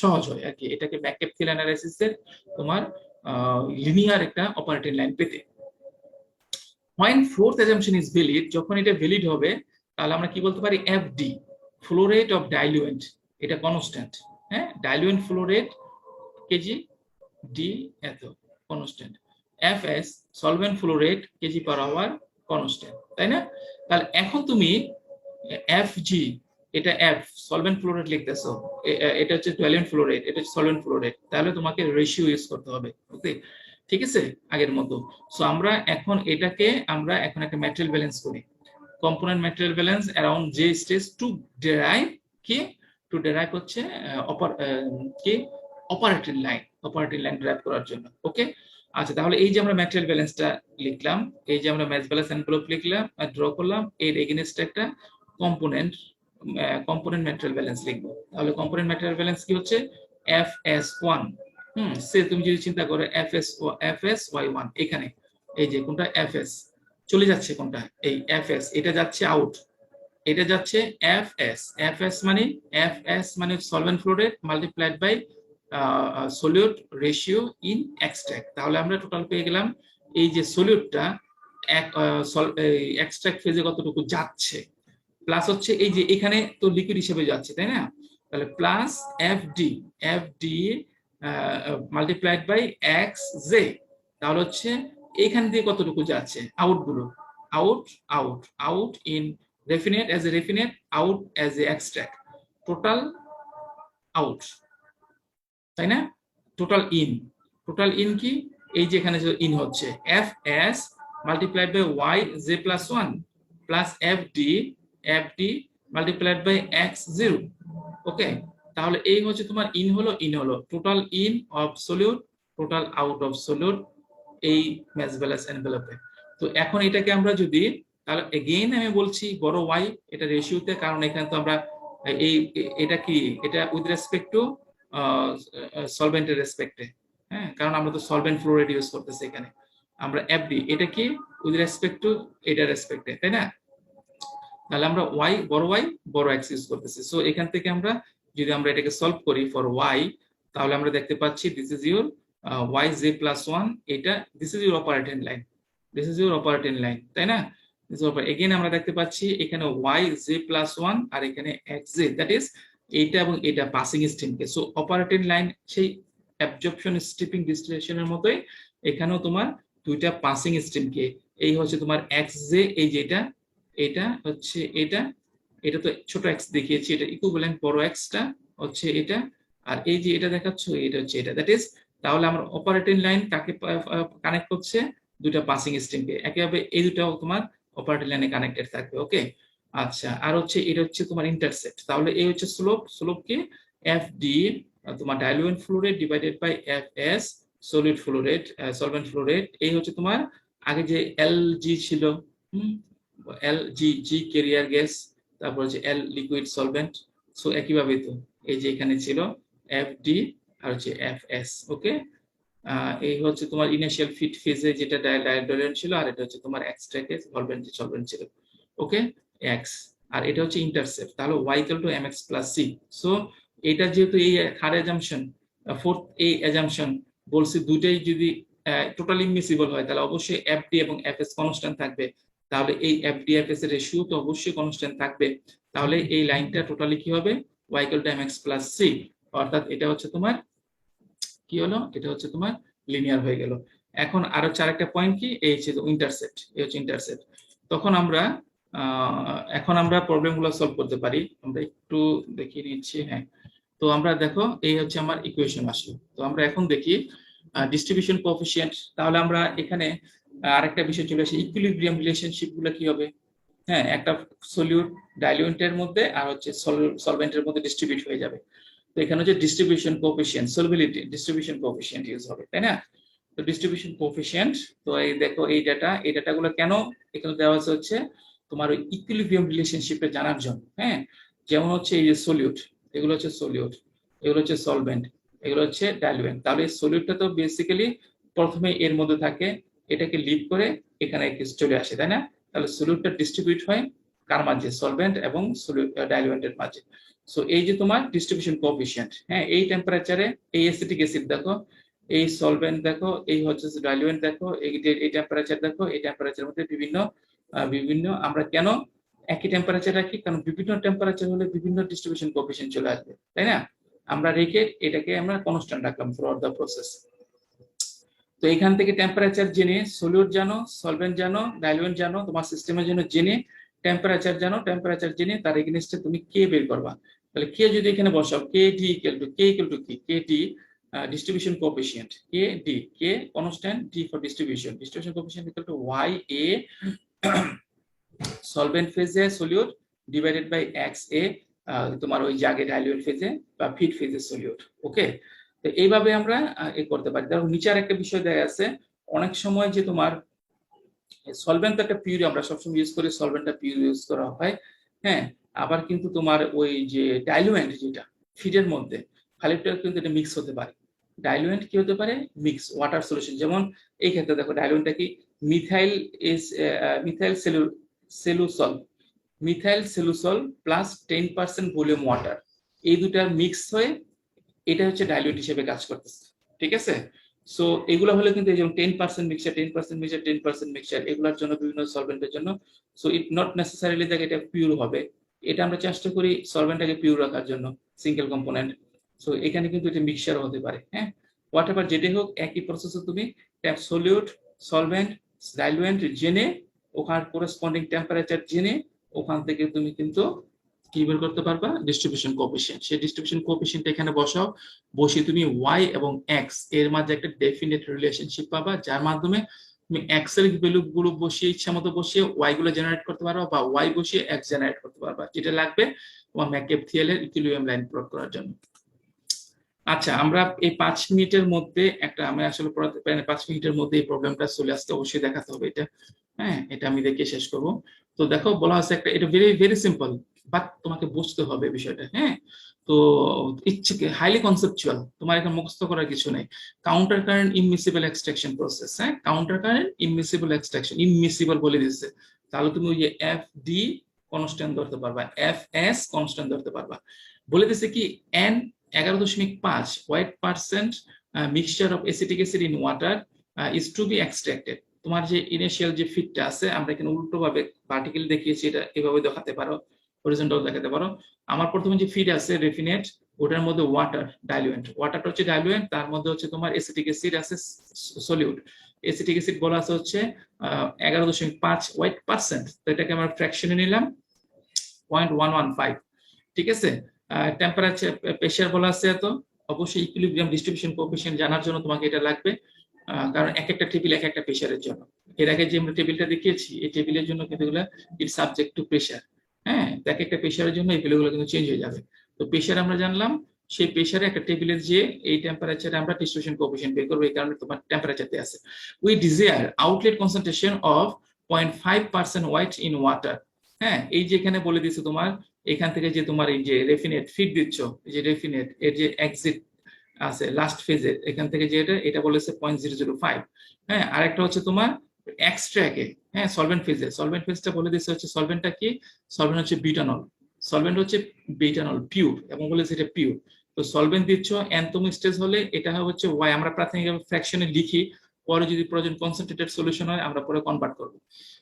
সহজ হয় আর কি, এটাকে ম্যাককেপ-থিয়েল অ্যানালিসিসের তোমার লিনিয়ার একটা অপারেটিং লাইন পেতে। when fourth assumption is valid, যখন এটা ভ্যালিড হবে তাহলে আমরা কি বলতে পারি FD, flow rate of diluent, এটা কনস্ট্যান্ট। হ্যাঁ, diluent flow rate kg D এত constant, FS solvent flow rate kg per hour constant, তাই না? তাহলে এখন তুমি FG, এটা F solvent flow rate লিখতেছো, এটা হচ্ছে diluent flow rate, এটা হচ্ছে solvent flow rate, তাহলে তোমাকে রেশিও ইউজ করতে হবে। ওকে, ঠিক আছে, আগের মতো। সো আমরা এখন এটাকে আমরা এখন একটা ম্যাটেরিয়াল ব্যালেন্স করি, component material balance around J stage to derive কি, টু ডেরাইভ হচ্ছে কি অপারেটিং লাইন ডেরাইভ করার জন্য। ওকে, আচ্ছা, তাহলে এই যে আমরা ম্যাটেরিয়াল ব্যালেন্সটা লিখলাম, এই যে আমরা ম্যাচ ব্যালেন্স এনভেলপ লিখলাম আর ড্র করলাম, এর এগেইনস্ট একটা কম্পোনেন্ট ম্যাটেরিয়াল ব্যালেন্স লিখবো। তাহলে কম্পোনেন্ট ম্যাটেরিয়াল ব্যালেন্স কি হচ্ছে FS1। সে তুমি যদি চিন্তা করো FSY1, এখানে এই যে কোনটা FS চলে যাচ্ছে, কোনটা এই FS, এটা যাচ্ছে আউট, এটা যাচ্ছে FS মানে solvent flow rate multiplied by solute ratio in extract. তাহলে আমরা টোটাল পেয়ে গেলাম এই যে সলিউটটা এক্সট্রাক্ট ফেজে কতটুকু যাচ্ছে, প্লাস হচ্ছে এই যে এখানে তো লিকুইড হিসেবে যাচ্ছে, তাই না? তাহলে plus FD multiplied by XJ, তাহলে হচ্ছে এখান দিয়ে কতটুকু যাচ্ছে আউটগুলো, out in refinate as a refinate, out as a extract, total out, তাই না? টোটাল ইন কি, এই যে এখানে ইন হচ্ছে FS multiplied by YJ plus 1 plus FD multiplied by X0। Okay, তাহলে এই হচ্ছে তোমার ইন হলো total in of solute, total out of solute এই ম্যাচ ব্যালেন্স এনভেলপে। তো এখন এটাকে আমরা যদি, তাহলে এগেইন আমি বলছি বড় ওয়াই এটা রেশিওতে, কারণ এখানে তো আমরা এটা কি, এটা উইথ রেসপেক্ট টু সলভেন্টের রেসপেক্টে, হ্যাঁ, কারণ আমরা তো সলভেন্ট ফ্লো রেট ইউজ করতেছি এখানে। আমরা FD এটা কি উইথ রেসপেক্ট টু এটা রেসপেক্টে, তাই না? তাহলে আমরা বড় এক্স ইউজ করতেছি। সো এখান থেকে আমরা যদি আমরা এটাকে সলভ করি ফর ওয়াই, তাহলে আমরা দেখতে পাচ্ছি this is your YJ plus 1, এটা this is your operating line, তাই না? এগেইন আমরা দেখতে পাচ্ছি এখানে YJ প্লাস 1 আর এখানে XJ, দ্যাট ইজ এইটা এবং এটা পাসিং স্ট্রিমকে। সো অপারেটিং লাইন সেই অ্যাবজর্পশন স্ট্রিপিং ডিস্টিলেশনের মতোই এখানেও তোমার দুইটা পাসিং স্ট্রিমকে, এই হচ্ছে তোমার XJ, এই যে এটা হচ্ছে এটা তো ছোট এক্স দেখিয়েছি, এটা ইকুইভ্যালেন্ট বড় এক্সটা হচ্ছে এটা, আর এই যে এটা দেখাচ্ছ এটা হচ্ছে এটা, দ্যাট ইজ তাহলে আমরা অপারেটিং লাইন কাকে কানেক্ট করছে, দুইটা পাসিং স্ট্রিমকে, একইভাবে এই দুটাও তোমার অপারেটিং লাইনে কানেক্টেড থাকবে। ওকে, আচ্ছা, আর হচ্ছে এটা হচ্ছে তোমার ইন্টারসেপ্ট। তাহলে এই হচ্ছে স্লোপ কি FD তোমার diluent flow rate divided by FS solid flow rate, solvent flow rate. এই হচ্ছে তোমার আগে যে LG ছিল, LG ক্যারিয়ার গ্যাস, তারপর হচ্ছে L লিকুইড সলভেন্ট। সো একইভাবে তো এই যে এখানে ছিল FD আর হচ্ছে FS। ওকে, এই হচ্ছে তোমার ইনিশিয়াল ফিট ফেজে যেটা ডাইলুয়েন্ট ছিল, আর এটা হচ্ছে তোমার এক্সট্রাক্টে সলভেন্ট ছিল। ওকে, X, আর এটা হচ্ছে ইন্টারসেপ্ট। তাহলে Y equal to mx plus c। So এটা যেহেতু এই থার্ড অ্যাজাম্পশন, ফোর্থ এই অ্যাজাম্পশন বলছি দুটেই যদি টোটালি ইমিসিবল হয়, তাহলে অবশ্যই FD এবং FS কনস্ট্যান্ট থাকবে। তাহলে এই FD FS এর রেশিও তো অবশ্যই কনস্ট্যান্ট থাকবে। তাহলে এই লাইনটা টোটালি কি হবে, Y equal to mx plus c, অর্থাৎ এটা হচ্ছে তোমার কি হলো, এটা হচ্ছে তোমার লিনিয়ার হয়ে গেল। এখন আরো আরেকটা পয়েন্ট কি, এই হচ্ছে ইন্টারসেপ্ট, এই হচ্ছে ইন্টারসেপ্ট। তখন আমরা এখন আমরা প্রবলেমগুলো সলভ করতে পারি। আমরা একটু দেখিয়ে নিচ্ছি। হ্যাঁ, তো আমরা দেখো এই হচ্ছে আমার ইকুয়েশন আসলো। তো আমরা এখন দেখি ডিস্ট্রিবিউশন কোএফিসিয়েন্ট। তাহলে আমরা এখানে আরেকটা বিষয় চলে আসে, ইকুইলিব্রিয়াম রিলেশনশিপ গুলো কি হবে। হ্যাঁ, একটা সলিউট ডাইলুয়েন্টের মধ্যে আর হচ্ছে সলভেন্টের মধ্যে ডিস্ট্রিবিউট হয়ে যাবে। তো এখানে হচ্ছে distribution coefficient, solubility distribution coefficient use হবে, তাই না? তো ডিস্ট্রিবিউশন কোএফিসিয়েন্ট, তো এই দেখো এই ডাটাগুলো কেন এখানে দেওয়া হচ্ছে তোমার ওই ইকুইলিব্রিয়াম রিলেশনশিপে জানার জন্য। হ্যাঁ, যেমন হচ্ছে এই যে সলিউট, এগুলো হচ্ছে সলিউট, এগুলো হচ্ছে সলভেন্ট, এগুলো হচ্ছে ডাইলুয়েন্ট। তাহলে এই সলিউটটা তো বেসিক্যালি প্রথমে এর মধ্যে থাকে, এটাকে লিভ করে এখানে চলে আসে, তাই না? তাহলে সলিউটটা ডিস্ট্রিবিউট হয় কার মাঝে, সলভেন্ট এবং ডাইলুয়েন্টের মাঝে। সো এই যে তোমার ডিস্ট্রিবিউশন কোএফিসিয়েন্ট, হ্যাঁ, এই টেম্পারেচারে এই অ্যাসিটিক অ্যাসিড দেখো এই সলভেন্ট দেখো, এই হচ্ছে ডাইলুয়েন্ট দেখো, এই টেম্পারেচার দেখো, এই টেম্পারেচারের মধ্যে বিভিন্ন আমরা কেন একই টেম্পারেচার রাখি? কারণ বিভিন্ন টেম্পারেচার হলে বিভিন্ন ডিস্ট্রিবিউশন কোএফিসিয়েন্ট চলে আসবে, তাই না? আমরা রেখে এটাকে আমরা কনস্ট্যান্ট রাখলাম থ্রুআউট দ্য প্রসেস। তো এখান থেকে টেম্পারেচার জেনে সলিউট জানো, সলভেন্ট জানো, ডাইলুয়েন্ট জানো, তোমার সিস্টেমের জন্য জেনে টেম্পারেচার জানো, টেম্পারেচার জেনে তার এগেইনস্টে তুমি কে বের করবা। তাহলে কে যদি এখানে বসাও, কে ডি ইকুয়াল টু কি, K D distribution coefficient, k d, k constant, d for distribution coefficient equal to y a solvent phase A solute divided by x a তোমার ওই জাগে ডাইলুয়েন্ট ফেজে বা ফিড ফেজে সলিউট। ওকে, তো এইভাবে আমরা করতে পারি। ধরো নিচে আরেকটা বিষয় দেয়া আছে, অনেক সময় যে তোমার সলভেন্ট একটা পিউর, আমরা সবসময় ইউজ করি সলভেন্টটা পিউর ইউজ করা হয়, হ্যাঁ। আবার কিন্তু তোমার ওই যে ডাইলুয়েন্ট যেটা ফিডের মধ্যে খালিটা কিন্তু এটা মিক্স হতে পারে। ডাইলুয়েন্ট কি হতে পারে? Mix water solution. যেমন এই ক্ষেত্রে দেখো ডাইলুয়েন্টটা কি মিথাইল সেলুসল প্লাস 10% ভলিউম ওয়াটার, এই দুটার মিক্স হয়ে এটা হচ্ছে ডাইলুয়েন্ট হিসেবে কাজ করতেছে, ঠিক আছে? সো এগুলো হলে কিন্তু এই যেমন 10% মিক্সচার 10% মিক্সচার এগুলোর জন্য বিভিন্ন সলভেন্টের জন্য, so it not necessarily that এটা পিওর হবে। এটা আমরা চেষ্টা করি সলভেন্টটাকে পিওর রাখার জন্য, সিঙ্গেল কম্পোনেন্ট। সো এখানে কিন্তু এটা মিক্সচার হতে পারে, হ্যাঁ। হোয়াট এভার যেটাই হোক, একই প্রসেসে তুমি সলিউট, সলভেন্ট, ডাইলুয়েন্ট জেনে ওখানে করেসপন্ডিং টেম্পারেচার জেনে ওখান থেকে তুমি কিন্তু কি বের করতে পারবা? Distribution coefficient. সেই ডিস্ট্রিবিউশন কোএফিসিয়েন্ট এখানে বসাও, বসে তুমি y এবং x এর মাঝে একটা ডেফিনিট রিলেশনশিপ পাবা, যার মাধ্যমে তুমি x এর ভ্যালু গুলো বসিয়ে ইচ্ছা মতো বসিয়ে y গুলো জেনারেট করতে পারবা বা y বসিয়ে x জেনারেট করতে পারবা, যেটা লাগবে তোমার ম্যাককেপ-থিয়েল এর ইকুইলিব্রিয়াম লাইন প্রয়োগ করার জন্য। আচ্ছা, আমরা এই 5 মিনিটের মধ্যে একটা, আমি আসলে পড়াতে পারি না, 5 মিনিটের মধ্যে এই প্রবলেমটা চলে আসতে অবশ্যই দেখাতে হবে এটা, হ্যাঁ। এটা আমি দেখে শেষ করব। তো দেখো বলা আছে একটা, এটা ভেরি ভেরি সিম্পল, বাট তোমাকে বুঝতে হবে বিষয়টা, হ্যাঁ। তো ইচ্ছে হাইলি কনসেপচুয়াল, তোমার এখানে মুখস্থ করার কিছু নেই। কাউন্টার কারেন্ট ইমমিসিবল এক্সট্রাকশন প্রসেস, হ্যাঁ। কাউন্টার কারেন্ট ইমমিসিবল এক্সট্রাকশন, ইমমিসিবল বলে দিচ্ছে, তাহলে তুমি ওই যে এফ ডি কনস্ট্যান্ট ধরতে পারবা, এফ এস কনস্ট্যান্ট ধরতে পারবা। বলে দিচ্ছে কি an 11.5 weight percent mixture of acetic acid in water is to be extracted. তোমার যে ইনিশিয়াল যে ফিডটা আছে, আমরা এখানে উল্টো ভাবে ভার্টিক্যালি দেখিয়েছি, এটা এভাবে দেখাতে পারো, হরিজন্টাল দেখাতে পারো। আমার প্রথমে যে ফিড আছে রেফিনেট, ওটার মধ্যে ওয়াটার ডাইলুয়েন্ট, ওয়াটারটা হচ্ছে ডাইলুয়েন্ট, তার মধ্যে হচ্ছে তোমার অ্যাসিটিক অ্যাসিড আছে সলিউট। অ্যাসিটিক অ্যাসিড বলা আছে হচ্ছে 11.5 হোয়াইট পার্সেন্ট, তো এটাকে আমরা ফ্র্যাকশনে নিলাম 0.115, ঠিক আছে। টেম্পারেচার প্রেসার বলা আছে, তো অবশ্যই ইকুইলিব্রিয়াম ডিস্ট্রিবিউশন কোএফিসিয়েন্ট জানার জন্য তোমাকে এটা লাগবে, কারণ এক একটা টেবিল এক একটা প্রেসারের জন্য। এর আগে যে আমরা টেবিলটা দেখিয়েছি, এই টেবিলের জন্য কিন্তু এগুলো ইট সাবজেক্ট টু প্রেসার, হ্যাঁ। এক একটা প্রেসারের জন্য এই ভ্যালুগুলো কিন্তু চেঞ্জ হয়ে যাবে। তো প্রেসার আমরা জানলাম, সেই প্রেসারে একটা টেবিলের যে এই টেম্পারেচারে আমরা ডিস্ট্রিবিউশন কোএফিসিয়েন্ট বের করব, এই কারণে তোমার টেম্পারেচারতে আছে। We desire outlet concentration of 0.5% white in water, হ্যাঁ। এই যে এখানে বলে দিচ্ছে তোমার, এখান থেকে যে তোমার এই যে রেফিনেট ফিড দিচ্ছ, যে রেফিনেট এর যে এক্সিট আছে লাস্ট ফেজে, এখান থেকে যে এটা বলেছে 0.005, হ্যাঁ। আরেকটা হচ্ছে তোমার এক্সট্রাকে, হ্যাঁ, সলভেন্ট ফেজটা বলে দিচ্ছে হচ্ছে সলভেন্টটা কি, সলভেন্ট হচ্ছে বিটানল, পিওর, এবং বলেছে এটা পিওর। তো সলভেন্ট দিচ্ছ এনতম স্টেজ হলে এটা হচ্ছে ওয়াই, আমরা প্রাথমিকভাবে ফ্র্যাকশনে লিখি, পরে যদি প্রয়োজন কনসেন্ট্রেটেড সলিউশন হয় আমরা পরে কনভার্ট করব,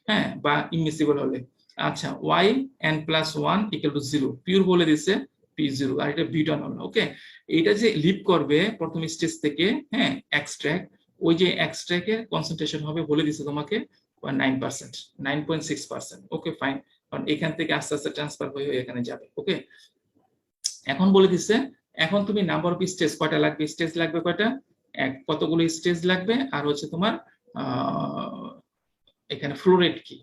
হ্যাঁ, বা ইমমিসিবল হলে। আচ্ছা, y n plus 1 equal to 0, pure বলে দিচ্ছে P0, আর এটা বিটানল, ওকে। এটা যে লিপ করবে প্রথম স্টেজ থেকে, হ্যাঁ, এক্সট্রাক্ট, ওই যে এক্সট্রাক্টের কনসেন্ট্রেশন হবে বলে দিচ্ছে তোমাকে 9%, 9.6%, ওকে ফাইন, কারণ এখান থেকে আস্তে আস্তে ট্রান্সফার হয়ে এখানে যাবে, ওকে। এখন বলে দিচ্ছে, এখন তুমি নাম্বার অফ স্টেজ কয়টা লাগবে, স্টেজ লাগবে কয়টা, কতগুলো স্টেজ লাগবে, আর হচ্ছে তোমার এখানে ফ্লো রেট কি,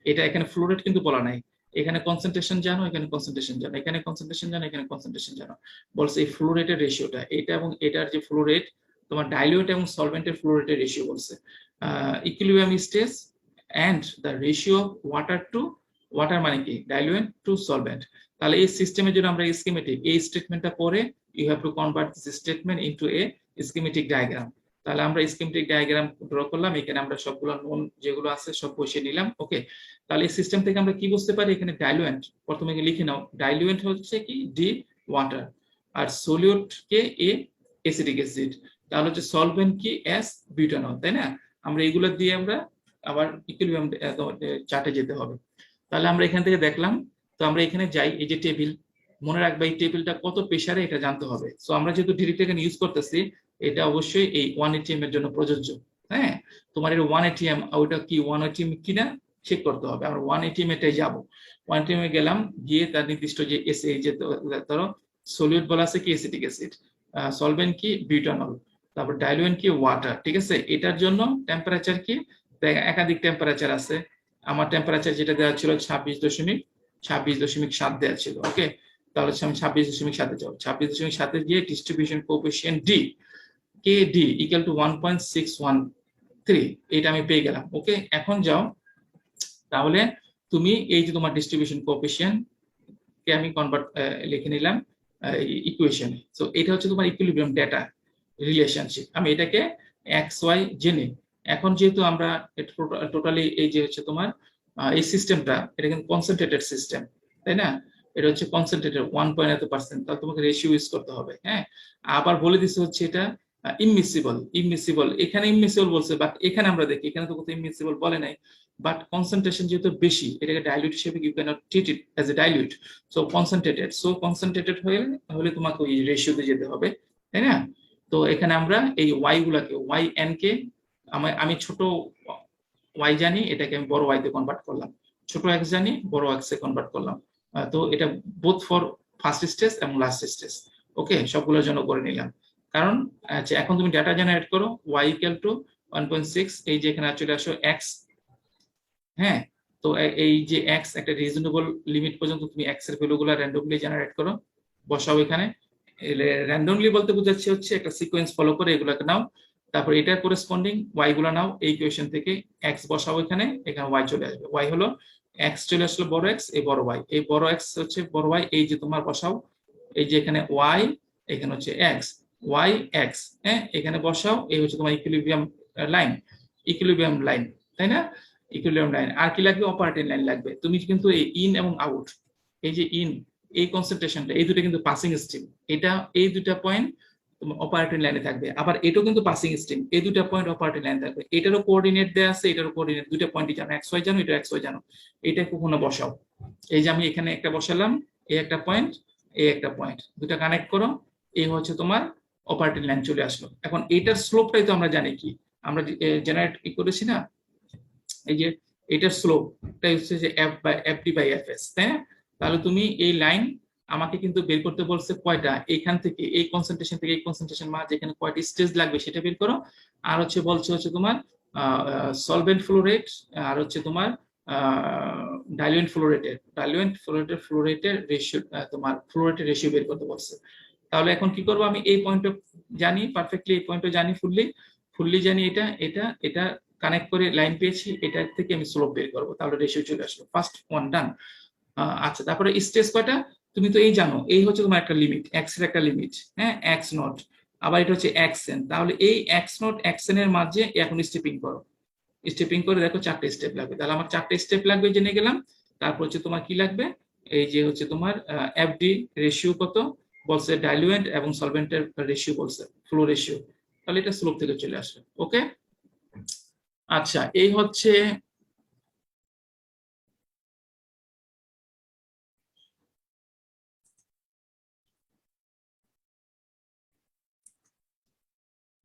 এটা এখানে ফ্লো রেট কিন্তু বলা নাই, এখানে কনসেন্ট্রেশন জানো, এখানে কনসেন্ট্রেশন জানো, এখানে কনসেন্ট্রেশন জানো, এখানে কনসেন্ট্রেশন জানো, বলছে এই ফ্লো রেটের রেশিওটা, এটা এবং এটার যে ফ্লো রেট, তোমার ডাইলিউট এবং সলভেন্টের ফ্লো রেটের রেশিও বলছে, equilibrium stage and the ratio of water to water, মানে কি ডাইলুয়েন্ট টু সলভেন্ট। তাহলে এই সিস্টেমের জন্য আমরা স্কিমেটিক, এই স্টেটমেন্টটা পরে you have to convert this statement into a schematic diagram. তাহলে আমরা স্কিমেটিক ডায়াগ্রাম ড্র করলাম, এখানে আমরা সবগুলো নোন যেগুলো আছে সব বসিয়ে নিলাম, ওকে। তাহলে এই সিস্টেম থেকে আমরা কি বুঝতে পারি, এখানে ডাইলুয়েন্ট প্রথমে লিখে নাও, ডাইলুয়েন্ট হচ্ছে কি ডি ওয়াটার, আর সলিউট কে এ অ্যাসিটিক অ্যাসিড, তাহলে হচ্ছে সলভেন্ট কি এস বিউটানল, তাই না? আমরা এগুলো দিয়ে আমরা আবার ইকুইলিব্রিয়াম চার্টে যেতে হবে। তাহলে আমরা এখান থেকে দেখলাম, তো আমরা এখানে যাই, এই যে টেবিল, মনে রাখবে এই টেবিলটা কত প্রেসারে এটা জানতে হবে। সো আমরা যেহেতু ডিরেক্ট এখানে ইউজ করতেছি, এটা অবশ্যই এই 1 atm এর জন্য প্রযোজ্য। হ্যাঁ, তোমার এটা 1 atm, ওটা কি 1 atm কিনা চেক করতে হবে। আমরা 1 atm এটাই যাব, 1 atm এ গেলাম, গিয়ে তার নির্দিষ্ট যে এসে যে ধরো সলিউট বলা আছে কি অ্যাসিটিক অ্যাসিড, সলভেন্ট কি বিউটানল, তারপর ডাইলুয়েন্ট কি ওয়াটার, ঠিক আছে? এটার জন্য টেম্পারেচার কি, একাধিক টেম্পারেচার আছে। আমার টেম্পারেচার যেটা দেওয়া ছিল 26.7 দেওয়া ছিল। ওকে, তাহলে আমি 26.7 যাও, 26.7 গিয়ে distribution coefficient D, K D equal to 1.613, এটা আমি পেয়ে গেলাম। ওকে, এখন যাও, তাহলে তুমি এই যে তোমার ডিস্ট্রিবিউশন কোএফিসিয়েন্ট কে আমি কনভার্ট লিখে নিলাম ইকুয়েশনে। সো এটা হচ্ছে তোমার ইকুইলিব্রিয়াম ডেটা রিলেশনশিপ। আমি এটাকে এক্স ওয়াই জেনে, এখন যেহেতু আমরা টোটালি এই যে হচ্ছে তোমার এই সিস্টেমটা, এটা কিন্তু কনসেন্ট্রেটেড সিস্টেম, তাই না? এটা হচ্ছে কনসেন্ট্রেটেড 1% তাহলে তোমাকে রেশিও ইউজ করতে হবে। হ্যাঁ, আবার বলে দিচ্ছে হচ্ছে এটা ইমমিসিবল, এখানে ইমমিসিবল বলছে, বাট এখানে আমরা দেখি এখানে তো কোথাও ইমমিসিবল বলে নাই, বাট কনসেন্ট্রেশন যেহেতু বেশি, এটাকে ডাইলিউট হিসেবে you can't treat it as a dilute. So concentrated হলে তোমাকে ওই রেশিওতে যেতে হবে, তাই না? তো এখানে আমরা এই ওয়াই গুলাকে, ওয়াই এন কে আমি ছোট ওয়াই জানি, এটাকে আমি বড় ওয়াই তে কনভার্ট করলাম, ছোট এক্স জানি, বড় এক্স এ কনভার্ট করলাম। তো এটা বোথ ফর ফার্স্ট স্টেজ এবং লাস্ট স্টেজ। ওকে, সবগুলোর জন্য করে নিলাম। কারণ আচ্ছা, এখন তুমি ডাটা জেনারেট করো, ওয়াই ইকুয়াল টু 1.6, এই যে এখানে চলে আসো এক্স। হ্যাঁ, তো এই যে এক্স একটা রিজনেবল লিমিট পর্যন্ত তুমি এক্স এর ভ্যালুগুলো র্যান্ডমলি জেনারেট করো, বসাও এখানে। র্যান্ডমলি বলতে বোঝাচ্ছে হচ্ছে একটা সিকোয়েন্স ফলো করে এগুলোকে নাও, তারপর এটার করেসপন্ডিং ওয়াই গুলো নাও, এই ইকুয়েশন থেকে এক্স বসাও এখানে, এখানে ওয়াই চলে আসবে। ওয়াই হলো এক্স চলে আসলো বড় এক্স, এই বড় ওয়াই, এই বড় এক্স হচ্ছে বড় ওয়াই, এই যে তোমার বসাও, এই যে এখানে ওয়াই, এখানে হচ্ছে এক্স, ওয়াই এক্স, হ্যাঁ এখানে বসাও, এই হচ্ছে তোমার ইকুইলিব্রিয়াম লাইন, তাই না? Equilibrium line. আর কি লাগবে? অপারেটিং লাইন লাগবে। তুমি কিন্তু এই ইন এবং আউট, এই যে ইন, এই কনসেন্ট্রেশনটা, এই দুটো কিন্তু পাসিং স্ট্রিম, এটা এই দুটা পয়েন্ট তোমার অপারেটিং লাইনে থাকবে। আবার এটাও কিন্তু পাসিং স্ট্রিম, এই দুটা পয়েন্ট অপারেটিং লাইন থাকবে। এটারও কোঅর্ডিনেট দেওয়া আছে, এটারও কোঅর্ডিনেট, দুটো পয়েন্টই জানো, এক্স ওয়াই জানো, এটা এক্স ওয়াই জানো, এটা কখনো বসাও। এই যে আমি এখানে একটা বসালাম, এই একটা পয়েন্ট, এই একটা পয়েন্ট, দুটো কানেক্ট করো, এই হচ্ছে তোমার অপারেটিং লাইন চলে আসলো। এখন এটার স্লোপটাই তো আমরা জানি কি, আমরা জেনারেট করেছি না, এই যে এটার স্লোপটাই হচ্ছে যে F D by F S, তাই না? তাহলে তুমি এই লাইন আমাকে কিন্তু বের করতে বলছে কয়টা, এখান থেকে এই কনসেন্ট্রেশন থেকে এই কনসেন্ট্রেশন মাঝ এখানে কয়টি স্টেজ লাগবে সেটা বের করো। আর হচ্ছে বলছে হচ্ছে তোমার সলভেন্ট ফ্লো রেট, আর হচ্ছে তোমার ডাইলুয়েন্ট ফ্লো রেটের রেশিও, তোমার ফ্লো রেটের রেশিও বের করতে বলছে। তাহলে এখন কি করবো, আমি এই পয়েন্টটা জানি পারফেক্টলি, এই পয়েন্টটা জানি ফুললি জানি, এটা এটা এটা কানেক্ট করে লাইন পেয়েছি, এটা থেকে আমি স্লোপ বের করবো, তাহলে রেশিও চলে আসলো। ফার্স্ট ওয়ান ডান। আচ্ছা, তারপরে স্টেজ কয়টা তুমি তো এই জানো, এই হচ্ছে তোমার একটা লিমিট, এক্স এর একটা লিমিট, হ্যাঁ এক্স নট, আবার এটা হচ্ছে এক্স এন, তাহলে এই এক্স নট এক্স এন এর মাঝে এখন স্টেপিং করো, স্টেপিং করে দেখো 4টে স্টেপ লাগবে, তাহলে আমার 4টে স্টেপ লাগবে জেনে গেলাম। তারপর হচ্ছে তোমার কি লাগবে, এই যে হচ্ছে তোমার এফডি রেশিও কত বলছে, ডাইলুয়েন্ট এবং সলভেন্টের রেশিও বলছে, ফ্লো রেশিও, তাহলে এটা স্লোপ থেকে চলে আসবে। ওকে, আচ্ছা এই হচ্ছে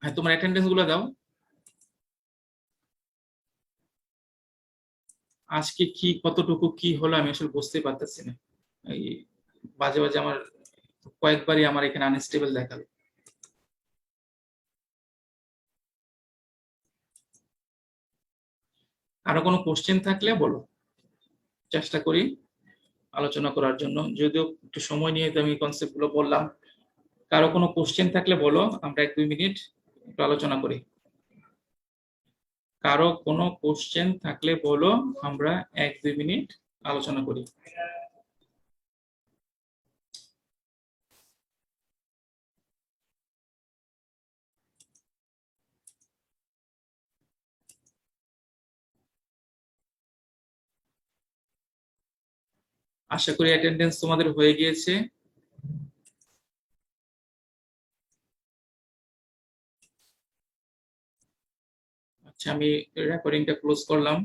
হ্যাঁ, তোমার অ্যাটেন্ডেন্স গুলো দাও। আজকে কি কতটুকু কি হলো আমি আসলে বুঝতেই পারতেছি না, এই বাজে বাজে আমার কয়েকবারই আমার এখানে আনস্টেবল দেখালো। আরো কোনো কোশ্চেন থাকলে বলো, চেষ্টা করি আলোচনা করার জন্য, যদিও একটু সময় নিয়ে আমি কনসেপ্ট গুলো বললাম। কারো কোনো কোশ্চেন থাকলে বলো, আমরা 1-2 মিনিট একটু আলোচনা করি। কারো কোনো কোশ্চেন থাকলে বলো, আমরা 1-2 মিনিট আলোচনা করি। আশা করি অ্যাটেন্ডেন্স তোমাদের হয়ে গিয়েছে। আচ্ছা আমি রেকর্ডিংটা ক্লোজ করলাম।